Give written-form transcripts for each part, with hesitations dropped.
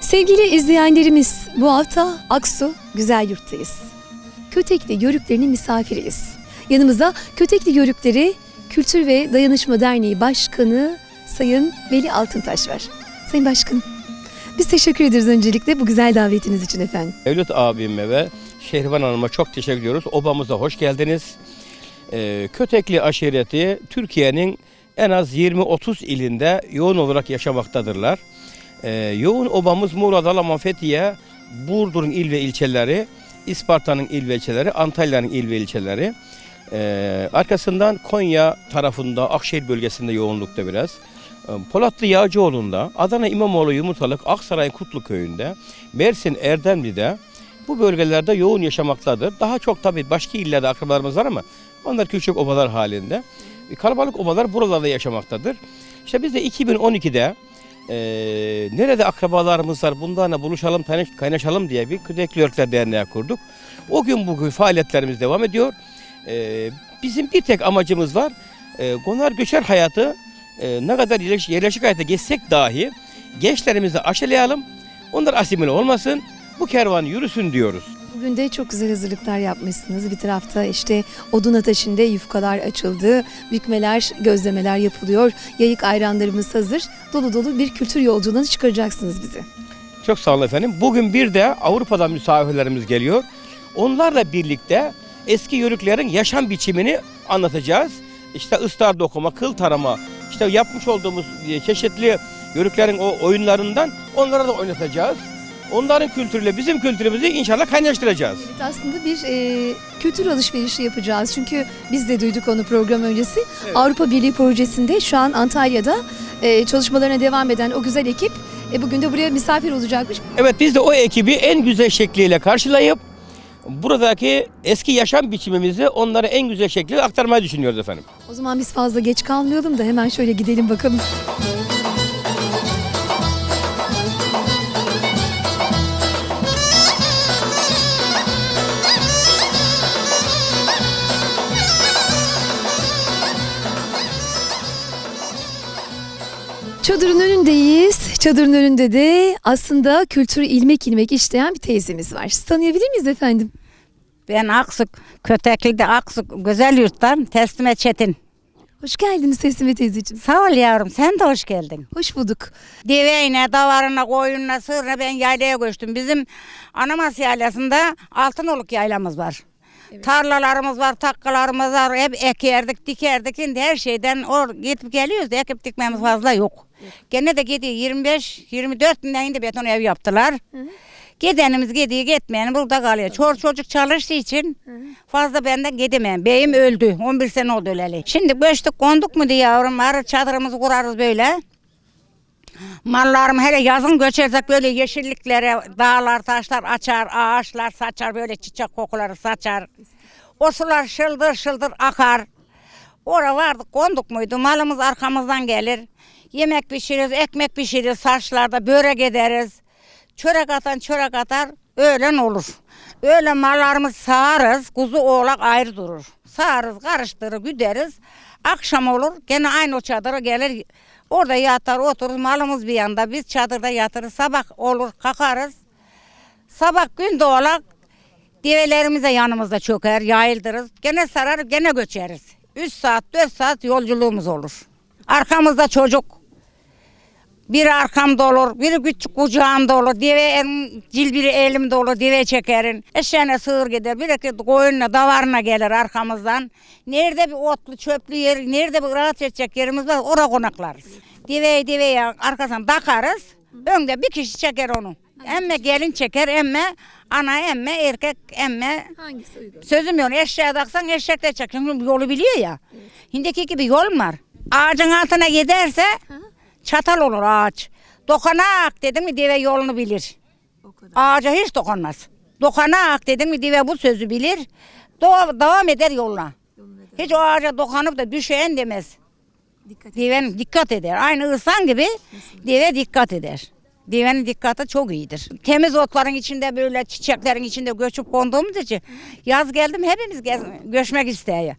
Sevgili izleyenlerimiz, bu hafta Aksu Güzelyurt'tayız. Kötekli Yörüklerinin misafiriyiz. Yanımızda Kötekli Yörükleri Kültür ve Dayanışma Derneği Başkanı Sayın Veli Altıntaş var. Sayın Başkanım, biz teşekkür ederiz öncelikle bu güzel davetiniz için efendim. Mevlüt abime ve Şehriban Hanım'a çok teşekkür ediyoruz. Obamıza hoş geldiniz. Kötekli aşireti Türkiye'nin en az 20-30 ilinde yoğun olarak yaşamaktadırlar. Yoğun obamız Muğla, Dalaman, Fethiye, Burdur'un il ve ilçeleri, İsparta'nın il ve ilçeleri, Antalya'nın il ve ilçeleri. Arkasından Konya tarafında, Akşehir bölgesinde yoğunlukta biraz. Polatlı Yağcıoğlu'nda, Adana İmamoğlu Yumurtalık, Aksaray'ın Kutluköy'ünde, Mersin Erdemli'de bu bölgelerde yoğun yaşamaktadır. Daha çok tabii başka illerde akrabalarımız var ama onlar küçük obalar halinde. Kalabalık obalar buralarda yaşamaktadır. İşte biz de 2012'de nerede akrabalarımız var bunlarla buluşalım, kaynaşalım diye bir Kötekli Yörükler Derneği kurduk. O gün bugün faaliyetlerimiz devam ediyor. Bizim bir tek amacımız var. Konar göçer hayatı ne kadar yerleşik hayata geçsek dahi gençlerimizi aşılayalım. Onlar asimile olmasın. Bu kervan yürüsün diyoruz. Bugün de çok güzel hazırlıklar yapmışsınız. Bir tarafta işte odun ateşinde yufkalar açıldı, bükmeler, gözlemeler yapılıyor. Yayık ayranlarımız hazır. Dolu dolu bir kültür yolculuğuna çıkaracaksınız bizi. Çok sağ olun efendim. Bugün bir de Avrupa'dan misafirlerimiz geliyor. Onlarla birlikte eski yörüklerin yaşam biçimini anlatacağız. İşte ıstar dokuma, kıl tarama, işte yapmış olduğumuz çeşitli yörüklerin o oyunlarından onlara da oynatacağız. Onların kültürüyle bizim kültürümüzü inşallah kaynaştıracağız. Evet, aslında bir kültür alışverişi yapacağız. Çünkü biz de duyduk onu program öncesi. Evet. Avrupa Birliği projesinde şu an Antalya'da çalışmalarına devam eden o güzel ekip bugün de buraya misafir olacakmış. Evet, biz de o ekibi en güzel şekliyle karşılayıp buradaki eski yaşam biçimimizi onlara en güzel şekilde aktarmayı düşünüyoruz efendim. O zaman biz fazla geç kalmayalım da hemen şöyle gidelim bakalım. Çadırın önündeyiz. Çadırın önünde de aslında kültürü ilmek ilmek işleyen bir teyzemiz var. Sizi tanıyabilir miyiz efendim? Ben Aksu, Kötekli'de Aksu Güzelyurt'tan Teslime Çetin. Hoş geldiniz Teslime teyzeciğim. Sağ ol yavrum, sen de hoş geldin. Hoş bulduk. Deveyle, davarına, koyununa, sığırına ben yaylaya göçtüm. Bizim Anamas yaylasında Altınoluk yaylamız var. Evet. Tarlalarımız var, takkalarımız var. Hep ekerdik, dikerdik. Şimdi her şeyden gidip geliyoruz da ekip dikmemiz fazla yok. Evet. Gene de gidiyor 25-24 binden indi beton ev yaptılar. Hı. Gidenimiz gidiyor, gitmeyen burada kalıyor. Çocuk çalıştığı için fazla benden gidemem. Beyim öldü. 11 sene oldu öleli. Şimdi göçtük, konduk mu diye yavrum. Arı çadırımızı kurarız böyle. Mallarım hele yazın göçersek böyle yeşilliklere dağlar, taşlar açar, ağaçlar saçar, böyle çiçek kokuları saçar. O sular şıldır şıldır akar. Oraya vardık, konduk muydu? Malımız arkamızdan gelir. Yemek pişiririz, ekmek pişiririz, saçlarda börek ederiz. Çörek atar, öğlen olur. Öğlen mallarımızı sağarız, kuzu oğlak ayrı durur. Sağarız, karıştırır, güderiz. Akşam olur, gene aynı o çadıra gelir. Orada yatar, otururuz, malımız bir yanda, biz çadırda yatırız. Sabah olur, kalkarız. Sabah gün doğalak, develerimize yanımızda çöker, yayıldırız. Gene sarar, gene göçeriz. 3 saat, 4 saat yolculuğumuz olur. Arkamızda çocuk. Biri arkamda olur, biri küçük kucağımda olur, deve biri elimde olur, deve çekerin. Eşeğine sığır gider, biri koyunla, davarına gelir arkamızdan. Nerede bir otlu, çöplü yer, nerede bir rahat edecek yerimiz var, oraya konaklarız. Deveye arkasından takarız, önde bir kişi çeker onu. Emme gelin çeker, emme ana, emme erkek, emme. Hangisi uygun? Sözüm yok, eşeğe taksan eşek de çeker, çünkü yolu biliyor ya. Evet. Şimdiki gibi yol var. Ağacın altına giderse... Çatal olur ağaç. Dokanak dedim mi deve yolunu bilir. Ağaca hiç dokunmaz. Dokanak dedim mi deve bu sözü bilir. Devam eder yoluna. Hiç o ağaca dokanıp da düşen demez. Devenin dikkat eder. Aynı insan gibi deve dikkat eder. Devenin dikkati çok iyidir. Temiz otların içinde böyle çiçeklerin içinde göçüp konduğumuz için yaz geldim hepimiz göçmek istiyor.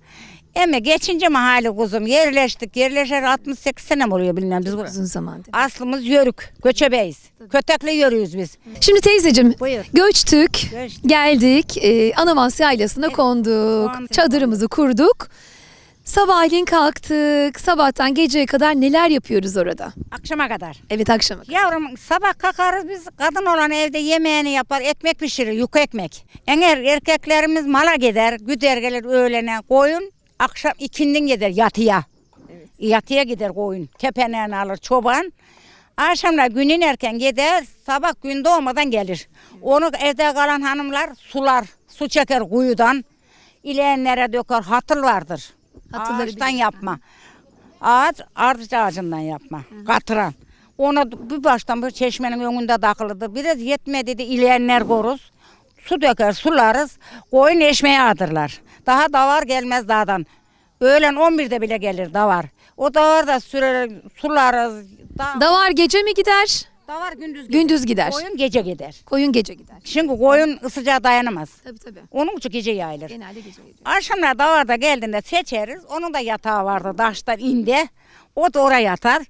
Ama geçince mahalle kuzum yerleştik. Yerleşer 68 sene mi oluyor bilmem biz burası. Uzun zamandır. Aslımız yörük, göçebeyiz. Kötekli yörüyüz biz. Şimdi teyzeciğim Buyur. göçtük, Göçtük. geldik, Anamas Yaylası'na konduk, Konduk. çadırımızı kurduk. Sabahleyin kalktık, sabahtan geceye kadar neler yapıyoruz orada? Akşama kadar. Evet akşama. Yavrum sabah kalkarız biz kadın olan evde yemeğini yapar, ekmek pişirir, yufka ekmek. Eğer erkeklerimiz mala gider, güder gelir öğlene koyun, akşam ikindin gider yatıya. Yatıya gider koyun, kepeneğini alır çoban. Akşamlar günün erken gider, sabah gün doğmadan gelir. Onu evde kalan hanımlar sular, su çeker kuyudan. İleyenlere döker, hatır vardır. Hatırları Ağaçtan bilirsin. yapma. Ağaç, ardıç ağacından yapma. Katıran. Ona bir baştan bir çeşmenin önünde takılıdır. Biraz yetmedi de ileyenler koruz. Su döker, sularız. Koyun eşmeye adırlar. Daha davar gelmez dağdan. Öğlen 11'de bile gelir davar. O davar da sürer, sularız. Davar gece mi gider? Davar gündüz gider. Gündüz gider. Koyun gece gider. Koyun gece gider. Şimdi koyun ısıcağa dayanamaz. Tabii. Onun için gece yayılır. Genelde gece gidiyor. Akşamlar davarda geldiğinde seçeriz. Onun da yatağı vardı taştan inde. O da oraya yatar.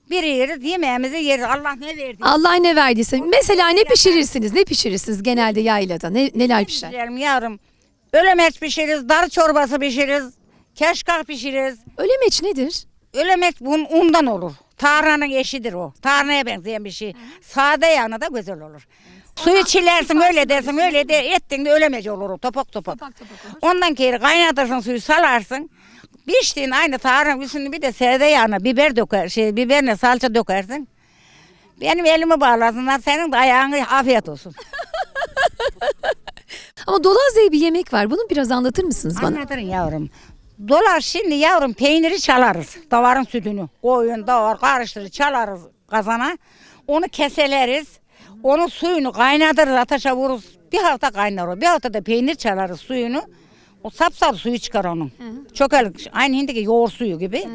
Bir yeriz, yemeğimizi yeriz. Allah ne verdi? Allah ne verdiyse. Mesela ne pişirirsiniz? Ne pişirirsiniz genelde yaylada? Neler pişer? Pişirelim yavrum. Ölemeç pişiririz, dar çorbası pişiririz, keşkah pişiririz. Ölemeç nedir? Ölemeç undan olur. Tarhanın eşidir o. Tarhanaya benzeyen bir şey. Sade yanı da güzel olur. Suyu çilersin öyle dersin öyle de ettin de ölemeci olur o topak topak. Ondan kere kaynatırsın suyu salarsın. Piştiğin aynı tarhanın üstüne bir de sade yağına biber döker, biberine salça dökersin. Benim elimi bağlasınlar senin de ayağını afiyet olsun. Ama dolaz diye bir yemek var. Bunu biraz anlatır mısınız bana? Anlatırım yavrum. Dolar şimdi yavrum peyniri çalarız. Davarın sütünü. Koyun, davar karıştırır çalarız kazana. Onu keseleriz. Onun suyunu kaynatırız ateşe vururuz. Bir hafta kaynar o. Bir hafta da peynir çalarız suyunu. O sapsarı suyu çıkar onun. Çökelik aynı hindiki yoğurt suyu gibi.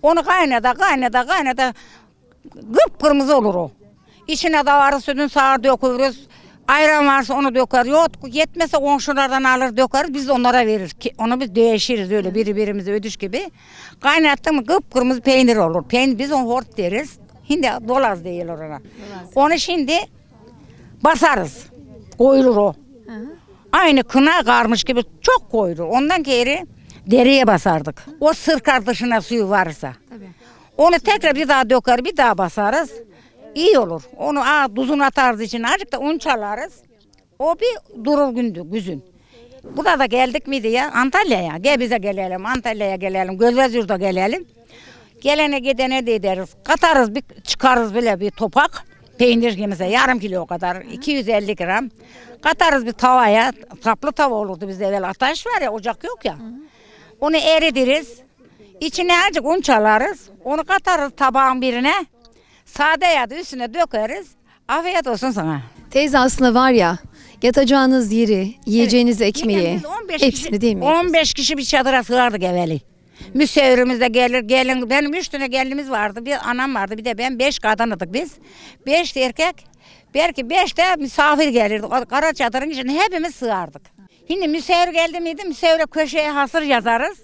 Onu kaynata kıpkırmızı olur o. İçine davarın sütünü sağır döküyoruz. Ayran varsa onu döker. Yok yetmezse komşulardan alır döker. Biz de onlara verir. Onu biz değişiriz öyle birbirimize ödüş gibi. Kaynattın mı kıpkırmızı peynir olur. Peynir biz onu hort deriz. Şimdi dolaz değil ona. Onu şimdi basarız. Koyulur o. Aynı kına karmış gibi çok koyulur. Ondan geri deriye basardık. O sırkar dışına suyu varsa. Onu tekrar bir daha döker bir daha basarız. İyi olur. Onu tuzunu atarız içine azıcık da un çalarız. O bir durur güzün. Burada da geldik miydi ya Antalya'ya. Gel bize gelelim Antalya'ya gelelim. Gözvezir'de gelelim. Gelene gidene de ederiz. Katarız bir çıkarız bile bir topak. Peynir yemese yarım kilo kadar 250 gram. Katarız bir tavaya. Saplı tava olurdu bizde evvel ateş var ya ocak yok ya. Onu eritiriz. İçine azıcık un çalarız. Onu katarız tabağın birine. Sade yağı üstüne dökeriz. Afiyet olsun sana. Teyze aslında var ya yatacağınız yeri, yiyeceğiniz ekmeği Biz 15 hepsini kişi, değil mi? 15 kişi bir çadıra sığardık evveli. Müsevvirimiz de gelir, gelin. Benim 3 tane gelinimiz vardı. Bir anam vardı, bir de ben 5 kadınıydık biz. 5 erkek, belki 5 de misafir gelirdi. O kara çadırın içine hepimiz sığardık. Şimdi müsevvir geldi miydi, müsevvire köşeye hasır yazarız.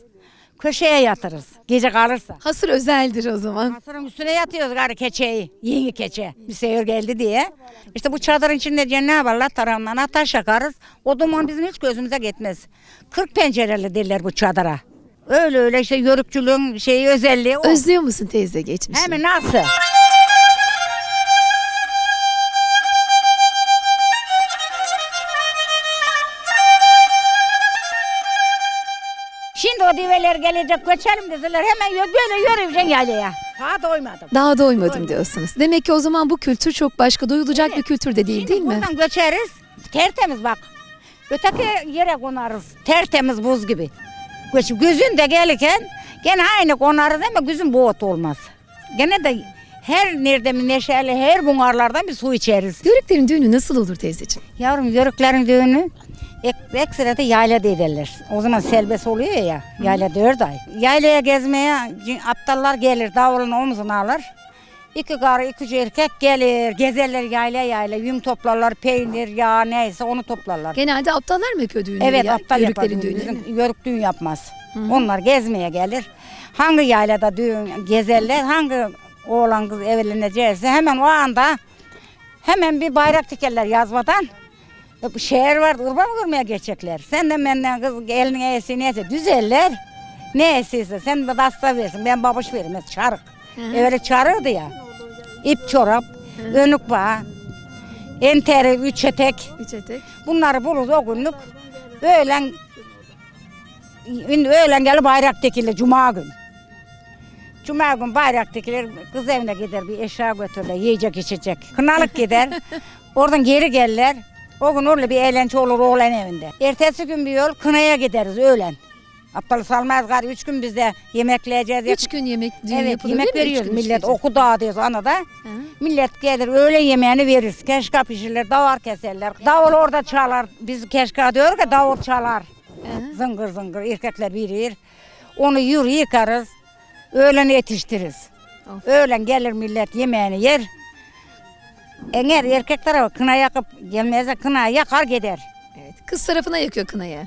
Köşeye yatırız, gece kalırsa. Hasır özeldir o zaman. Hasırın üstüne yatıyoruz gari keçeyi, yeni keçe. Misafir geldi diye. İşte bu çadırın içinde Cenab-ı Allah tarafından ateş yakarız. O duman bizim hiç gözümüze gitmez. 40 pencereli derler bu çadıra. Öyle işte yörükçülüğün özelliği o. Özlüyor musun teyze geçmişi? Hemen nasıl? Şimdi o diveler gelecek göçelim dediler hemen böyle yürüyeceksin yaylaya. Daha doymadım. Daha doymadım diyorsunuz. Demek ki o zaman bu kültür çok başka, doyulacak bir kültür de değil, Şimdi değil mi? buradan göçeriz tertemiz bak. Öteki yere konarız tertemiz buz gibi. Güzün de gelirken gene aynı konarız ama güzün boğut olmaz. Gene de her nerede mi neşeli her bungarlardan bir su içeriz. Yörüklerin düğünü nasıl olur teyzeciğim? Yavrum yörüklerin düğünü ekstra da yaylada ederler. O zaman selbest oluyor ya yayla 4 ay. Yaylaya gezmeye aptallar gelir davulun omzuna alır. 2 karı 2 erkek gelir gezerler yayla yün toplarlar peynir yağ neyse onu toplarlar. Genelde aptallar mı yapıyor düğünü? Evet ya? aptal yapar Yörüklerin düğünü. bizim yörük düğün yapmaz. Onlar gezmeye gelir. Hangi yaylada düğün gezerler, hangi oğlan kız evlenecekse hemen o anda hemen bir bayrak dikerler yazmadan. Şehir var, kurban görmeye geçecekler. Sen de benden kız eline esi neyse düzeller. Ne esiyse sen de dasta versin, ben babuş veririm, çarık. Öyle çarırdı ya. İp çorap, önlük bağı, enteri, üç etek. Üç etek. Bunları buluruz o günlük. Öğlen gelip bayrak dikilir cuma gün. Cuma gün bayrak dikilir, kız evine gider bir eşya götürürler, yiyecek içecek. Kınalık gider, oradan geri gelirler. O gün öyle bir eğlence olur oğlan evinde. Ertesi gün bir yol kınaya gideriz öğlen. Aptal salmaz gari 3 gün bizde yemekleyeceğiz. 3 gün yemek düğün Evet, yapılır yemek değil mi? Üç veriyoruz. gün Millet işleyecek. oku dağıtıyoruz anada. Hı. Millet gelir öğle yemeğini veririz. Keşke pişirirler, davar keserler. Davul orada çalar. Biz keşke diyoruz ki davul çalar. Hı. Zıngır zıngır erkekler birir. Onu yıkarız. Öğlen yetiştiririz. Of. Öğlen gelir millet yemeğini yer. Eğer erkekler kına yakıp gelmezse kına yakar gider. Evet. Kız tarafına yakıyor kınayı.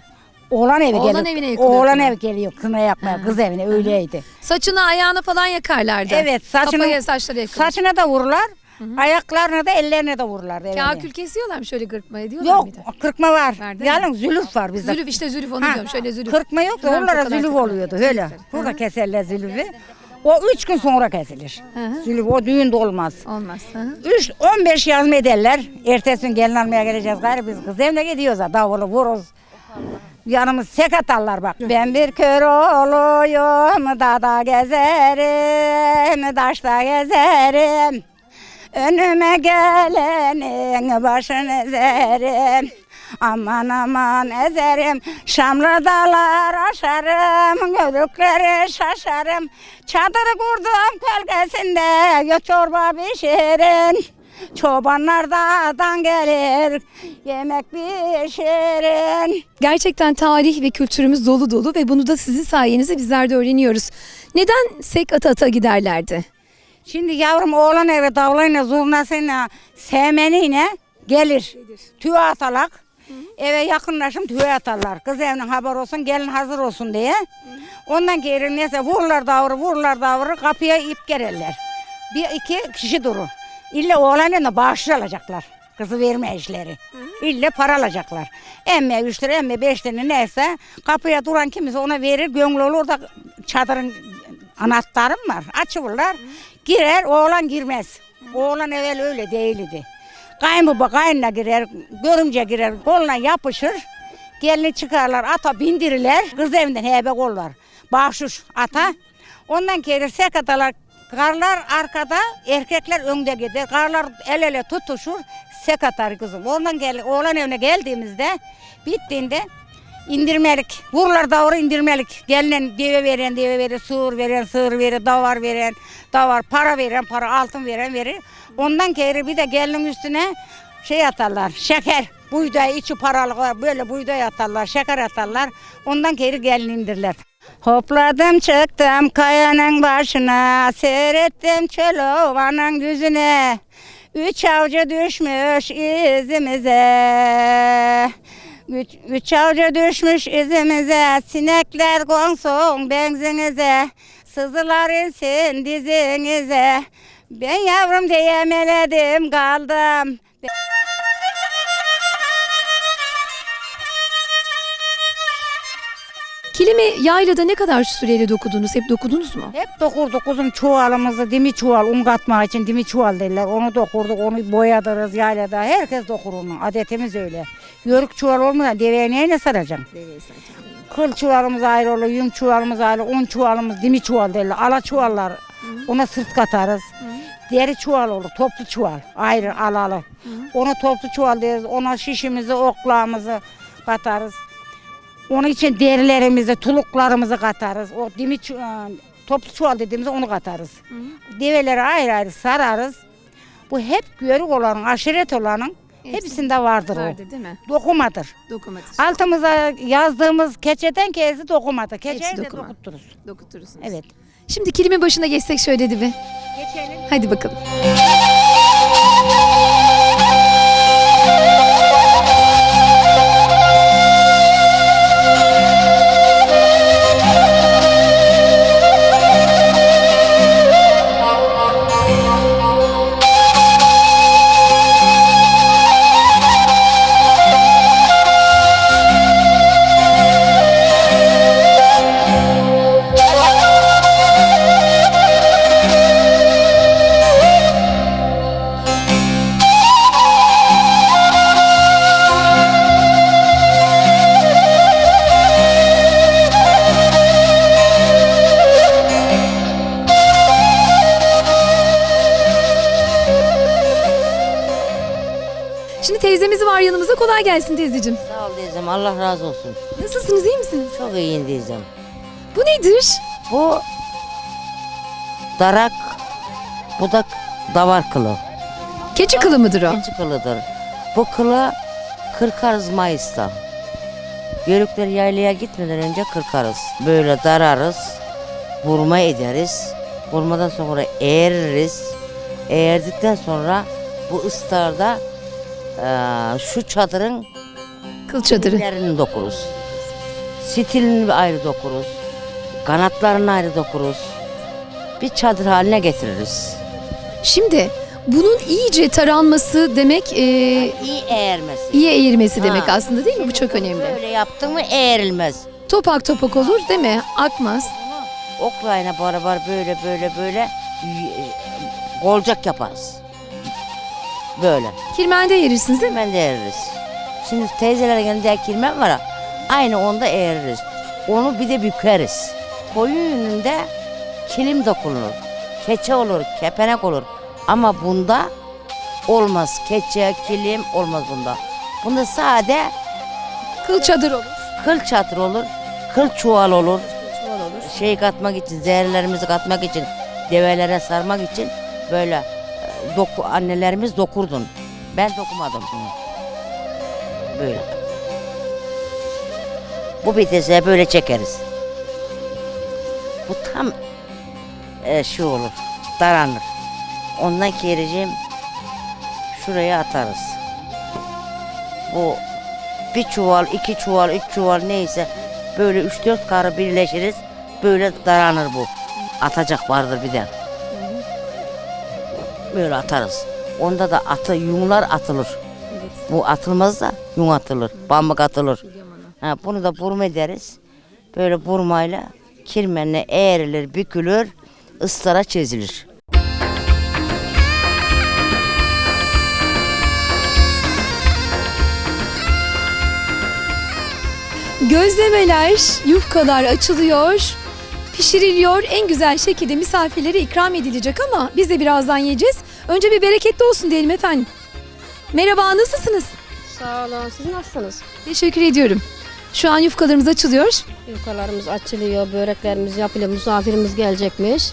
Oğlan evi Oğlan geliyor. evine yakılıyor Oğlan kına. ev geliyor kına yakmaya. Ha. Kız evine öyleydi. Saçını ayağını falan yakarlardı. Evet, Kafaya saçları yakılır. saçına da vururlar. Ayaklarına da ellerine de vururlar. Kakül kesiyorlar mı şöyle gırpma ediyorlar Yok, mıydı? kırkma var. Var değil mi? Yalnız zülüf var bizde. Zülüf işte zülüf onu Ha, diyorum şöyle zülüf. Kırpma yok da Bunlar onlara tokalar zülüf takılır. oluyordu öyle. Zülüfler. Burada Hı. keserler zülüfü. O 3 gün sonra kesilir. Hı. Zülüf o düğünde olmaz. Olmaz. Hı. 15 yazma ederler. Ertesi gün gelin almaya geleceğiz gayrı biz kız evine gidiyoruz ha davulu vururuz. Yanımız sek atarlar bak. Ben bir kör oğluyum, dağda gezerim, taşta gezerim. Önüme gelenin başını ezerim. Aman aman ezerim, şamlı dağlar aşarım, gödükleri şaşarım. Çadırı kurdum gölgesinde, ya çorba pişirin. Çobanlar dağdan gelir, yemek pişirin. Gerçekten tarih ve kültürümüz dolu dolu ve bunu da sizin sayenizde bizler de öğreniyoruz. Neden sek ata ata giderlerdi? Şimdi yavrum oğlan eve davlayla, zurnasıyla, sevmeniyle gelir. Tüy atalak. Eve yakınlaşım tüy atarlar. Kız evinin haber olsun, gelin hazır olsun diye. Ondan geri neyse vururlar davru, kapıya ip gererler. Bir iki kişi durur. İlle oğlanın bağışlı alacaklar. Kızı verme işleri. İlle para alacaklar. Emme 3 lira, emme 5 lira neyse kapıya duran kimse ona verir. Gönlü olur da çadırın anahtarım var. Açılırlar. Girer, oğlan girmez. Oğlan evvel öyle değildi. Kayınbaba kayınla girer, görümce girer, koluna yapışır. Gelini çıkarlar, ata bindirirler. Kız evinden hebe kollar. Bahşuş ata. Ondan geri sek atalar. Karlar arkada, erkekler önde gider. Karlar el ele tutuşur, sek atar kızım. Ondan oğlan evine geldiğimizde, bittiğinde indirmelik. Vururlar davru indirmelik. Gelinen deve veren, sığır veren, davar veren, davar, para veren, para, altın veren verir. Ondan geri bir de gelinin üstüne şey atarlar, şeker. Buğday, içi paralık var, böyle buğday atarlar, şeker atarlar. Ondan geri gelin indirler. Hopladım çıktım kayanın başına, seyrettim çöl ovanın yüzüne. 3 avcı düşmüş izimize. Üç avcı düşmüş izimize, sinekler konsun benzinize, sızılar insin dizinize. Ben yavrum diyemeledim kaldım. Kilimi yaylada ne kadar süreyle dokudunuz? Hep dokudunuz mu? Hep dokurduk kuzum çuvalımızı, dimi çuval, un katmak için dimi çuval derler. Onu dokurduk, onu boyadırız yaylada. Herkes dokur onu, adetimiz öyle. Yörük çuval olmadan deveye neyle saracaksın? Kıl çuvalımız ayrı olur, yün çuvalımız ayrı, un çuvalımız, dimi çuval derler. Ala çuvallar, ona sırt katarız. Deri çuval olur, toplu çuval, ayrı alalı. Onu toplu çuval deriz, ona şişimizi, oklağımızı katarız. Onun için derilerimizi, tuluklarımızı katarız. O dimi toplu çuval dediğimizde onu katarız. Develeri ayrı ayrı sararız. Bu hep yörük olanın, aşiret olanın hepsinde vardır o. Vardır değil mi? Dokumadır. Dokumadır. Altımıza yazdığımız keçeden kezi dokumadı. Keçeyi de dokuma. dokutturuz. Dokuturursunuz. Evet. Şimdi kilimin başına geçsek şöyle dibi. Geçelim. Hadi bakalım. Şimdi teyzemiz var yanımızda. Kolay gelsin teyzeciğim. Sağ ol teyzem, Allah razı olsun. Nasılsınız, iyi misiniz? Çok iyiyim teyzem. Bu nedir? Bu darak, bu da davar kılı. Keçi kılı mıdır o? Keçi kılıdır. Bu kılı kırkarız Mayıs'ta. Yörükler yaylaya gitmeden önce kırkarız. Böyle dararız, vurma ederiz. Vurmadan sonra eğeririz. Eğerdikten sonra bu ıstarda şu çadırın Kıl çadırı. stilini dokuruz. Stilini ayrı dokuruz. Kanatlarını ayrı dokuruz. Bir çadır haline getiririz. Şimdi bunun iyice taranması demek İyi eğermesi. iyi eğirmesi demek Ha. aslında değil mi? Bu çok önemli. Böyle yaptın mı eğrilmez. Topak topak olur değil mi? Akmaz. Oklayla beraber böyle golcak yaparız. Böyle. Kirmende yerirsiniz değil mi? Hemen de eğririz. Şimdi teyzeler gelince kirmen var ya, aynı onda eğririz. Onu bir de bükeriz. Koyun yününde kilim dokunur. Keçe olur, kepenek olur. Ama bunda olmaz. Keçe, kilim olmaz bunda. Bunda sade Kıl çadır olur. kıl çadır olur, kıl çuval olur. Şey katmak için, zehirlerimizi katmak için, develere sarmak için böyle annelerimiz dokurdun. Ben dokumadım bunu. Böyle. Bu bitese böyle çekeriz. Bu tam şu olur, daranır. Ondan kereceğim şuraya atarız. Bu bir çuval, iki çuval, üç çuval neyse böyle 3-4 karı birleşiriz. Böyle daranır bu. Atacak vardır bir de. Böyle atarız. Onda da yunglar atılır. Bu atılmaz da yung atılır. Pamuk atılır. Ha, bunu da burma ederiz. Böyle burmayla kirmenle eğrilir, bükülür, ıstara çizilir. Gözlemeler, yufkalar açılıyor, pişiriliyor. En güzel şekilde misafirlere ikram edilecek ama biz de birazdan yiyeceğiz. Önce bir bereketli olsun diyelim efendim. Merhaba, nasılsınız? Sağ olun. Siz nasılsınız? Teşekkür ediyorum. Şu an yufkalarımız açılıyor. Yufkalarımız açılıyor, böreklerimiz yapılıyor. Misafirimiz gelecekmiş.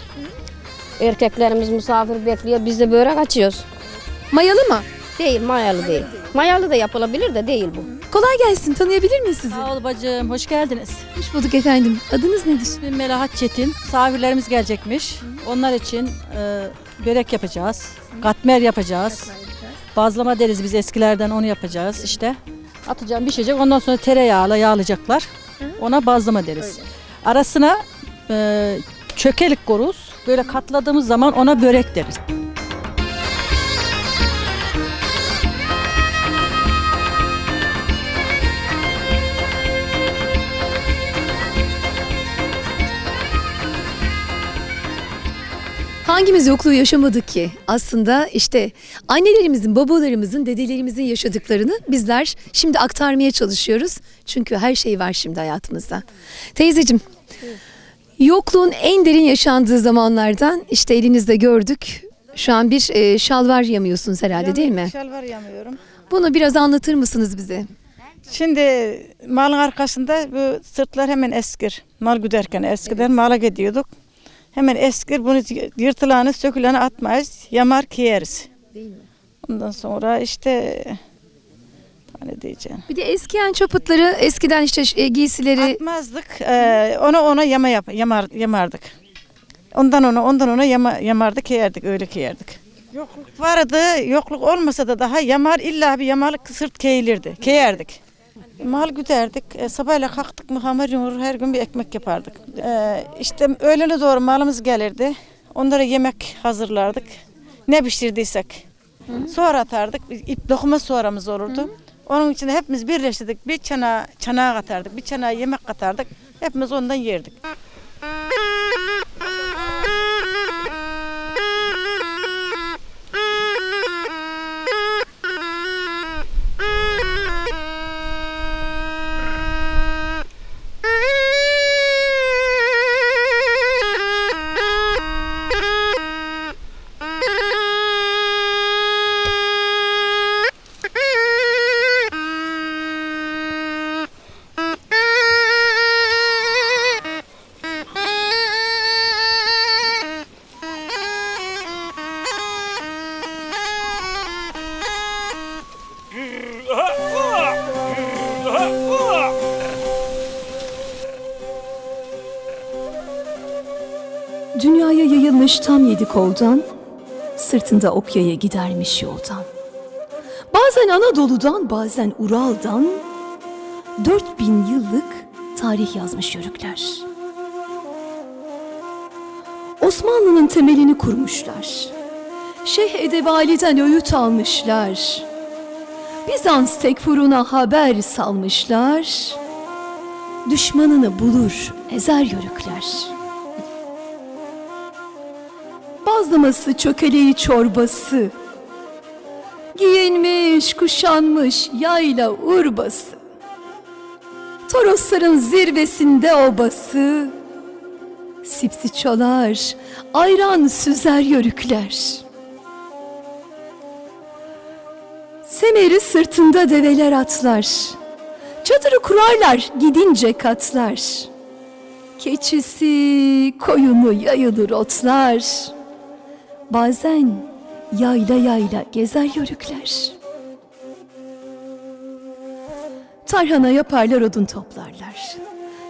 Erkeklerimiz misafir bekliyor. Biz de börek açıyoruz. Mayalı mı? Değil, mayalı değil. Mayalı da yapılabilir de değil bu. Kolay gelsin. Tanıyabilir miyiz sizi? Sağ ol bacım, hoş geldiniz. Hoş bulduk efendim. Adınız nedir? İsmim Melahat Çetin. Misafirlerimiz gelecekmiş. Onlar için börek yapacağız, katmer yapacağız. Bazlama deriz biz eskilerden, onu yapacağız işte. Atacağım, pişecek. Ondan sonra tereyağıyla yağlayacaklar. Ona bazlama deriz. Arasına çökelik koruz. Böyle katladığımız zaman ona börek deriz. Hangimiz yokluğu yaşamadık ki? Aslında işte annelerimizin, babalarımızın, dedelerimizin yaşadıklarını bizler şimdi aktarmaya çalışıyoruz. Çünkü her şey var şimdi hayatımızda. Teyzeciğim, yokluğun en derin yaşandığı zamanlardan işte elinizde gördük. Şu an bir şalvar yamıyorsunuz herhalde değil mi? Şalvar yamıyorum. Bunu biraz anlatır mısınız bize? Şimdi malın arkasında bu sırtlar hemen eskir. Mal güderken eskiden mala gidiyorduk. Hemen eskir, bunu yırtılanı, söküleni atmayız. Yamar kiyeriz. Değil mi? Ondan sonra işte ne diyeceğim. Bir de eskiyen çapıtları, eskiden işte giysileri Atmazdık. Ona yamardık. Ondan ona yamardık, kiyerdik, öyle kiyerdik. Yokluk vardı, yokluk olmasa da daha yamar, illa bir yamarlık sırt keyilirdi. Kiyerdik. Mal güderdik. Sabahleyin kalktık mı hamur yumur, her gün bir ekmek yapardık. İşte öğlene doğru malımız gelirdi. Onlara yemek hazırlardık. Ne pişirdiysek. Sonra atardık. Dokuma soğramız olurdu. Onun için hepimiz birleştirdik. Bir çanağa katardık. Bir çanağa yemek katardık. Hepimiz ondan yerdik. almış tam 7 koldan, sırtında Okya'ya gidermiş yoldan. Bazen Anadolu'dan, bazen Ural'dan 4000 yıllık tarih yazmış yörükler. Osmanlı'nın temelini kurmuşlar. Şeyh Edebali'den öğüt almışlar. Bizans tekfuruna haber salmışlar. Düşmanını bulur, ezer yörükler. Bazlaması, çökeleği, çorbası, giyinmiş, kuşanmış yayla urbası, Torosların zirvesinde obası, sipsi çalar, ayran süzer yörükler. Semeri sırtında develer atlar, çadırı kurarlar gidince katlar. Keçisi, koyunu yayılır otlar, bazen yayla yayla gezer yörükler. Tarhana yaparlar, odun toplarlar.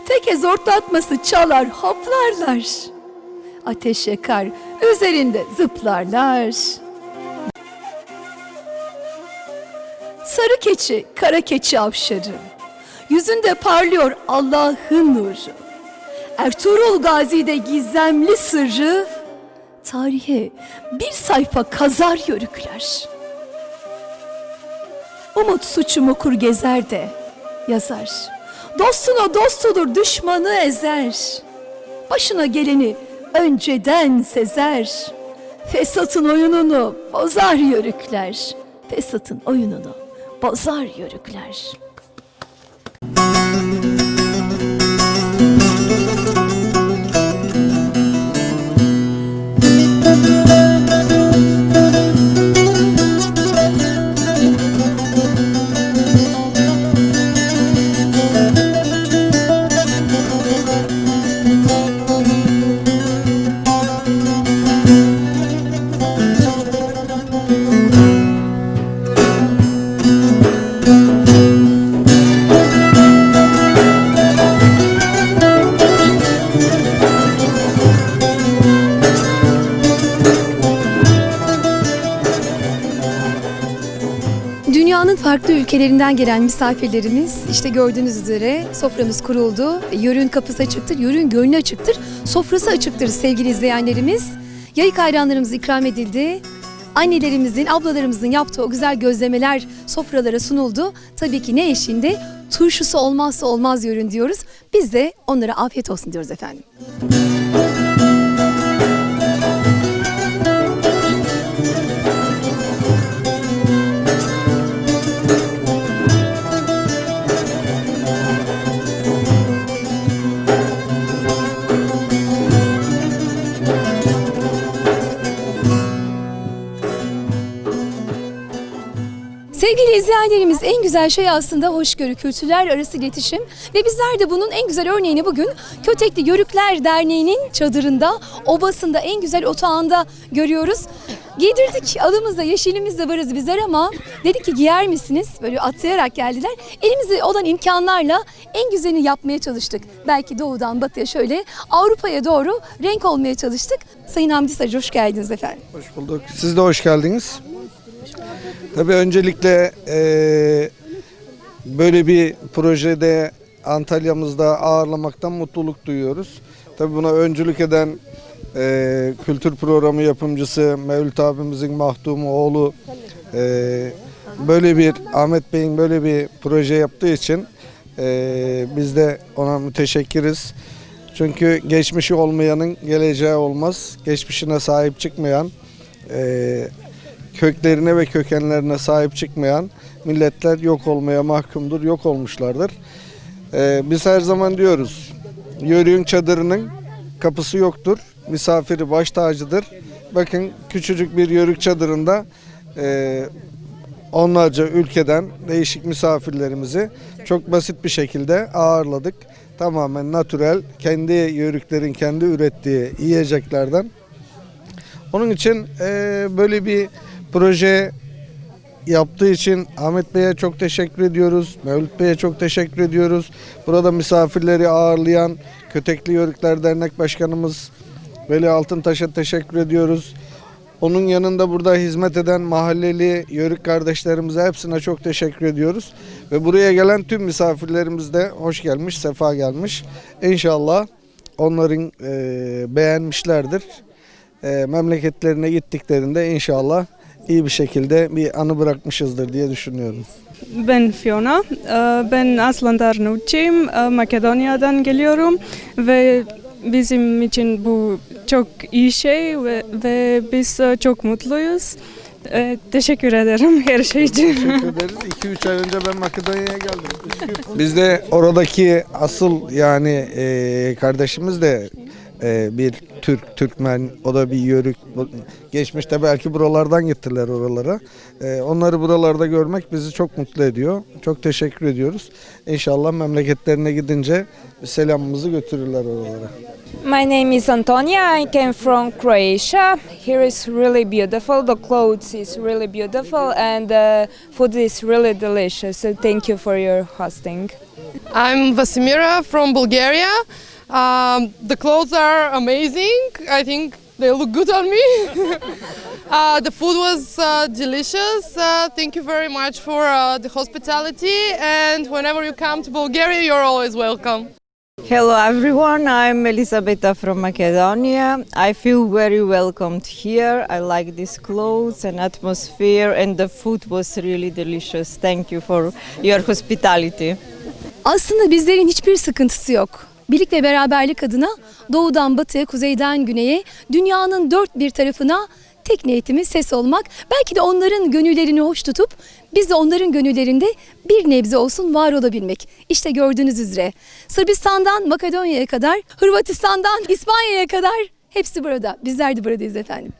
Teke zortlatması çalar, hoplarlar. Ateş yakar, üzerinde zıplarlar. Sarı keçi, kara keçi avşarı, yüzünde parlıyor Allah'ın nuru. Ertuğrul Gazi'de gizemli sırrı, tarihe bir sayfa kazar yörükler. Umut suçumu kur gezer de yazar. Dostuna dostudur, düşmanı ezer. Başına geleni önceden sezer. Fesat'ın oyununu bozar yörükler. Fesat'ın oyununu bozar yörükler. Dünyanın farklı ülkelerinden gelen misafirlerimiz, işte gördüğünüz üzere soframız kuruldu. Yörüğün kapısı açıktır, yörüğün gönlü açıktır, sofrası açıktır sevgili izleyenlerimiz. Yayık ayranlarımız ikram edildi. Annelerimizin, ablalarımızın yaptığı o güzel gözlemeler sofralara sunuldu. Tabii ki ne eşliğinde? Turşusu olmazsa olmaz yörüğün diyoruz. Biz de onlara afiyet olsun diyoruz efendim. Sevgili izleyenlerimiz, en güzel şey aslında hoşgörü, kültürler arası iletişim ve bizler de bunun en güzel örneğini bugün Kötekli Yörükler Derneği'nin çadırında, obasında, en güzel otağında görüyoruz. Giydirdik, alımızda, yeşilimizde varız bizler ama dedik ki giyer misiniz? Böyle atlayarak geldiler. Elimizde olan imkanlarla en güzelini yapmaya çalıştık. Belki doğudan batıya şöyle Avrupa'ya doğru renk olmaya çalıştık. Sayın Hamdi Sarıcı, hoş geldiniz efendim. Hoş bulduk. Siz de hoş geldiniz. Tabii öncelikle böyle bir projede Antalya'mızda ağırlamaktan mutluluk duyuyoruz. Tabii buna öncülük eden kültür programı yapımcısı Mevlüt abimizin mahdumu oğlu böyle bir Ahmet Bey'in böyle bir proje yaptığı için biz de ona müteşekkiriz. Çünkü geçmişi olmayanın geleceği olmaz. Geçmişine sahip çıkmayan, köklerine ve kökenlerine sahip çıkmayan milletler yok olmaya mahkumdur, yok olmuşlardır. Biz her zaman diyoruz, yörüğün çadırının kapısı yoktur, misafiri baş tacıdır. Bakın küçücük bir yörük çadırında onlarca ülkeden değişik misafirlerimizi çok basit bir şekilde ağırladık. Tamamen natürel, kendi yörüklerin kendi ürettiği yiyeceklerden. Onun için böyle bir proje yaptığı için Ahmet Bey'e çok teşekkür ediyoruz. Mevlüt Bey'e çok teşekkür ediyoruz. Burada misafirleri ağırlayan Kötekli Yörükler Dernek Başkanımız Veli Altıntaş'a teşekkür ediyoruz. Onun yanında burada hizmet eden mahalleli yörük kardeşlerimize hepsine çok teşekkür ediyoruz. Ve buraya gelen tüm misafirlerimiz de hoş gelmiş, sefa gelmiş. İnşallah onların beğenmişlerdir. Memleketlerine gittiklerinde inşallah iyi bir şekilde bir anı bırakmışızdır diye düşünüyorum. Ben Fiona, ben aslen Arnavutluyum, Makedonya'dan geliyorum ve bizim için bu çok iyi şey ve biz çok mutluyuz. Teşekkür ederim her şey için. Teşekkür ederiz. 2-3 ay önce ben Makedonya'ya geldim. Biz de oradaki asıl yani kardeşimiz de bir Türkmen, o da bir yörük. Geçmişte belki buralardan gittiler oralara. Onları buralarda görmek bizi çok mutlu ediyor. Çok teşekkür ediyoruz. İnşallah memleketlerine gidince selamımızı götürürler oralara. My name is Antonia. I came from Croatia. Here is really beautiful. The clothes is really beautiful and the food is really delicious. So thank you for your hosting. I'm Vasimira from Bulgaria. The clothes are amazing. I think they look good on me. The food was delicious. Thank you very much for the hospitality. And whenever you come to Bulgaria, you're always welcome. Hello everyone, I'm Elisabetta from Macedonia. I feel very welcomed here. I like these clothes and atmosphere and the food was really delicious. Thank you for your hospitality. Aslında bizlerin hiçbir sıkıntısı yok. Birlik ve beraberlik adına doğudan batıya, kuzeyden güneye, dünyanın dört bir tarafına tek niyetimiz ses olmak. Belki de onların gönüllerini hoş tutup biz de onların gönüllerinde bir nebze olsun var olabilmek. İşte gördüğünüz üzere Sırbistan'dan Makedonya'ya kadar, Hırvatistan'dan İspanya'ya kadar hepsi burada. Bizler de buradayız efendim.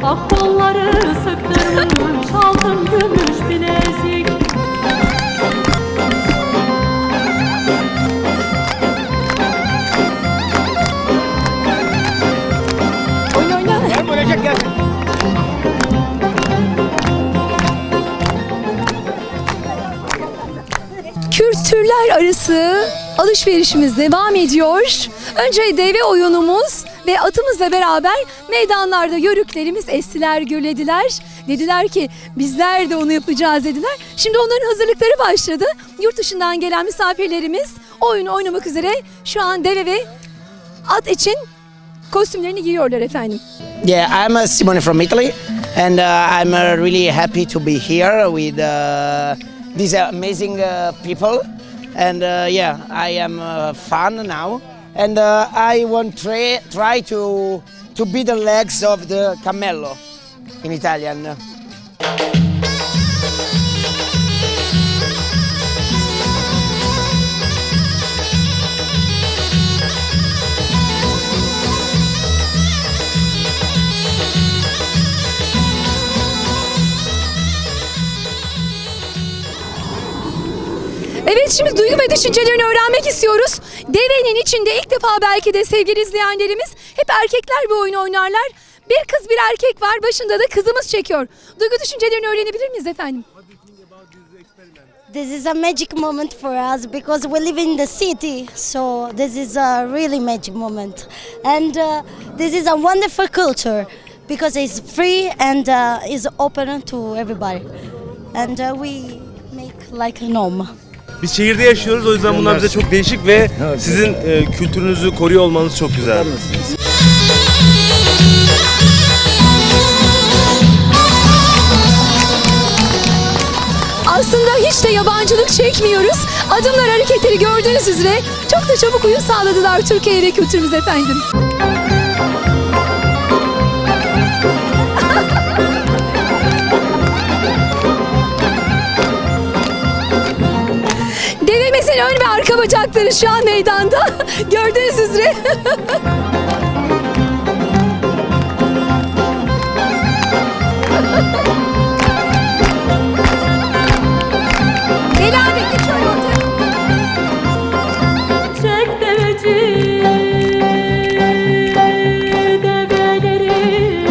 Ak kolları sıktırmış altın gümüş bilezik. Oyna oyna. Gel oynayacak gel. Kültürler arası alışverişimiz devam ediyor. Önce deve oyunumuz ve atımızla beraber meydanlarda yörüklerimiz estiler, gürlediler. Dediler ki bizler de onu yapacağız dediler. Şimdi onların hazırlıkları başladı. Yurt dışından gelen misafirlerimiz oyunu oynamak üzere şu an deve ve at için kostümlerini giyiyorlar efendim. Yeah, I'm Simone from Italy and I'm really happy to be here with these amazing people and yeah, I am fun now. And I want try to be the legs of the cammello in Italian. Evet, şimdi duygu ve düşüncelerini öğrenmek istiyoruz. Devenin içinde ilk defa belki de sevgili izleyenlerimiz hep erkekler bu oyunu oynarlar. Bir kız bir erkek var, başında da kızımız çekiyor. Duygu düşüncelerini öğrenebilir miyiz efendim? This is a magic moment for us because we live in the city, so this is a really magic moment. And this is a wonderful culture because it's free and is open to everybody. And we make like a home. Biz şehirde yaşıyoruz, o yüzden bunlar bize çok değişik ve sizin kültürünüzü koruyor olmanız çok güzel. Aslında hiç de yabancılık çekmiyoruz. Adımlar, hareketleri gördüğünüz üzere çok da çabuk uyum sağladılar Türkiye ve kültürümüz efendim. Devemizin ön ve arka bacakları şu an meydanda. Gördüğünüz üzere. Çek deveci develeri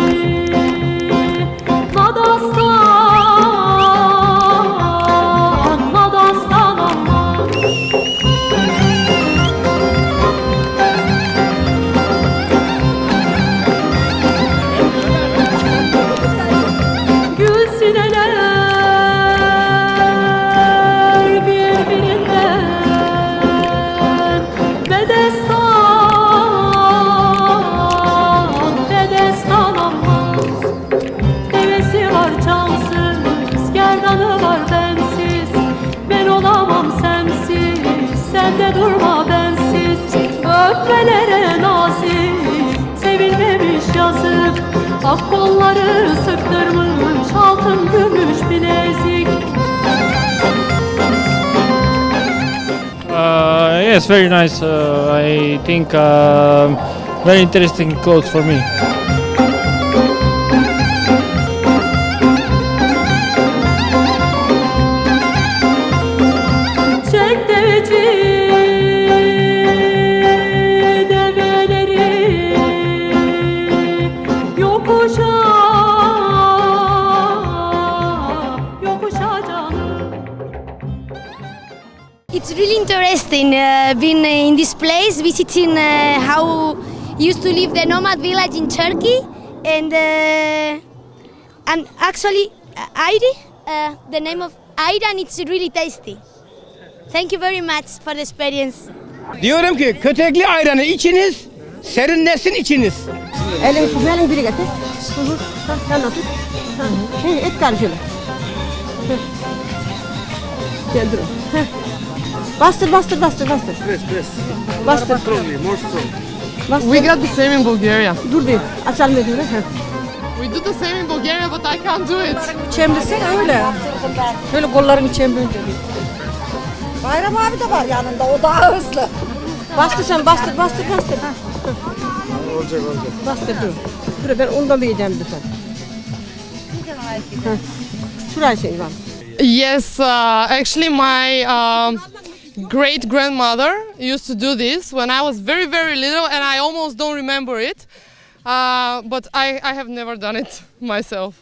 Nadastan aman Gül sineler birbirinden Bedestan olmaz Devesi var cansız Gerdanı var bensiz Ben olamam sensiz Sen de durma bensiz Öpmelere nazik Sevilmemiş yazık Ak kolları sıktırmış Altın gümüş bilezik Yes, very nice. I think very interesting clothes for me. Çek deveci develeri Yokuşa canım It's really interesting being in this place, visiting how used to live the nomad village in Turkey, and actually Ayran, the name of Ayran, it's really tasty. Thank you very much for the experience. Diyorum ki kötekli ayranı içiniz, serinlesin içiniz. Elini kucağına biri getir. Yan otur. Şimdi et karışını. Gel dur. Bastır. Press. Bastır. Strongly, more strong. Bastır. We got the same in Bulgaria. Dur bir. Açalım ediyor. We do the same in Bulgaria, but I can't do it. Çemdirsene öyle. Şöyle kollarını çemdirince. Bayram abi de var yanında. O daha hızlı. Bastır sen bastır. Olacak. Bastır dur. Dur ben ondan da yiyeceğim lütfen. Şuraya şey var. Yes, actually my great grandmother used to do this when I was very, very little, and I almost don't remember it. But I have never done it myself.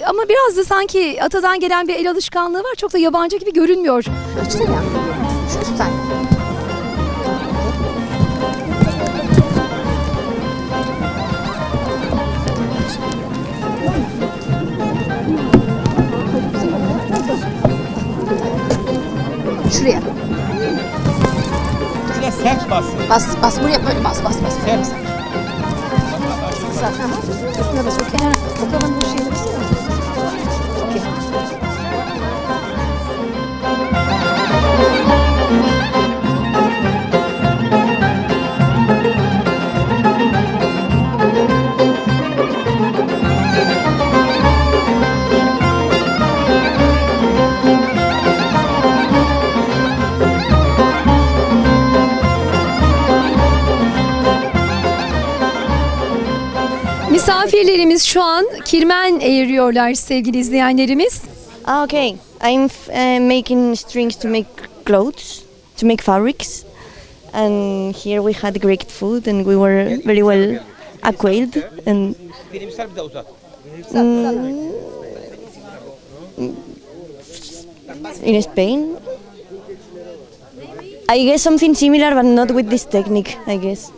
Ama biraz da sanki atadan gelen bir el alışkanlığı var. Çok da yabancı gibi görünmüyor. İşte ya. Şu tutar. Şuraya. Sert bas. Bas buraya böyle bas. Sert. Güzel. Üstüne bas. Okey. Bakalım bu şeyleri nasıl? Okey. Misafirlerimiz şu an kirmen eğiriyorlar sevgili izleyenlerimiz. Okay, I'm making strings to make clothes, to make fabrics. And here we had great food and we were very well acquainted. And in Spain. I guess something similar, but not with this technique, I guess.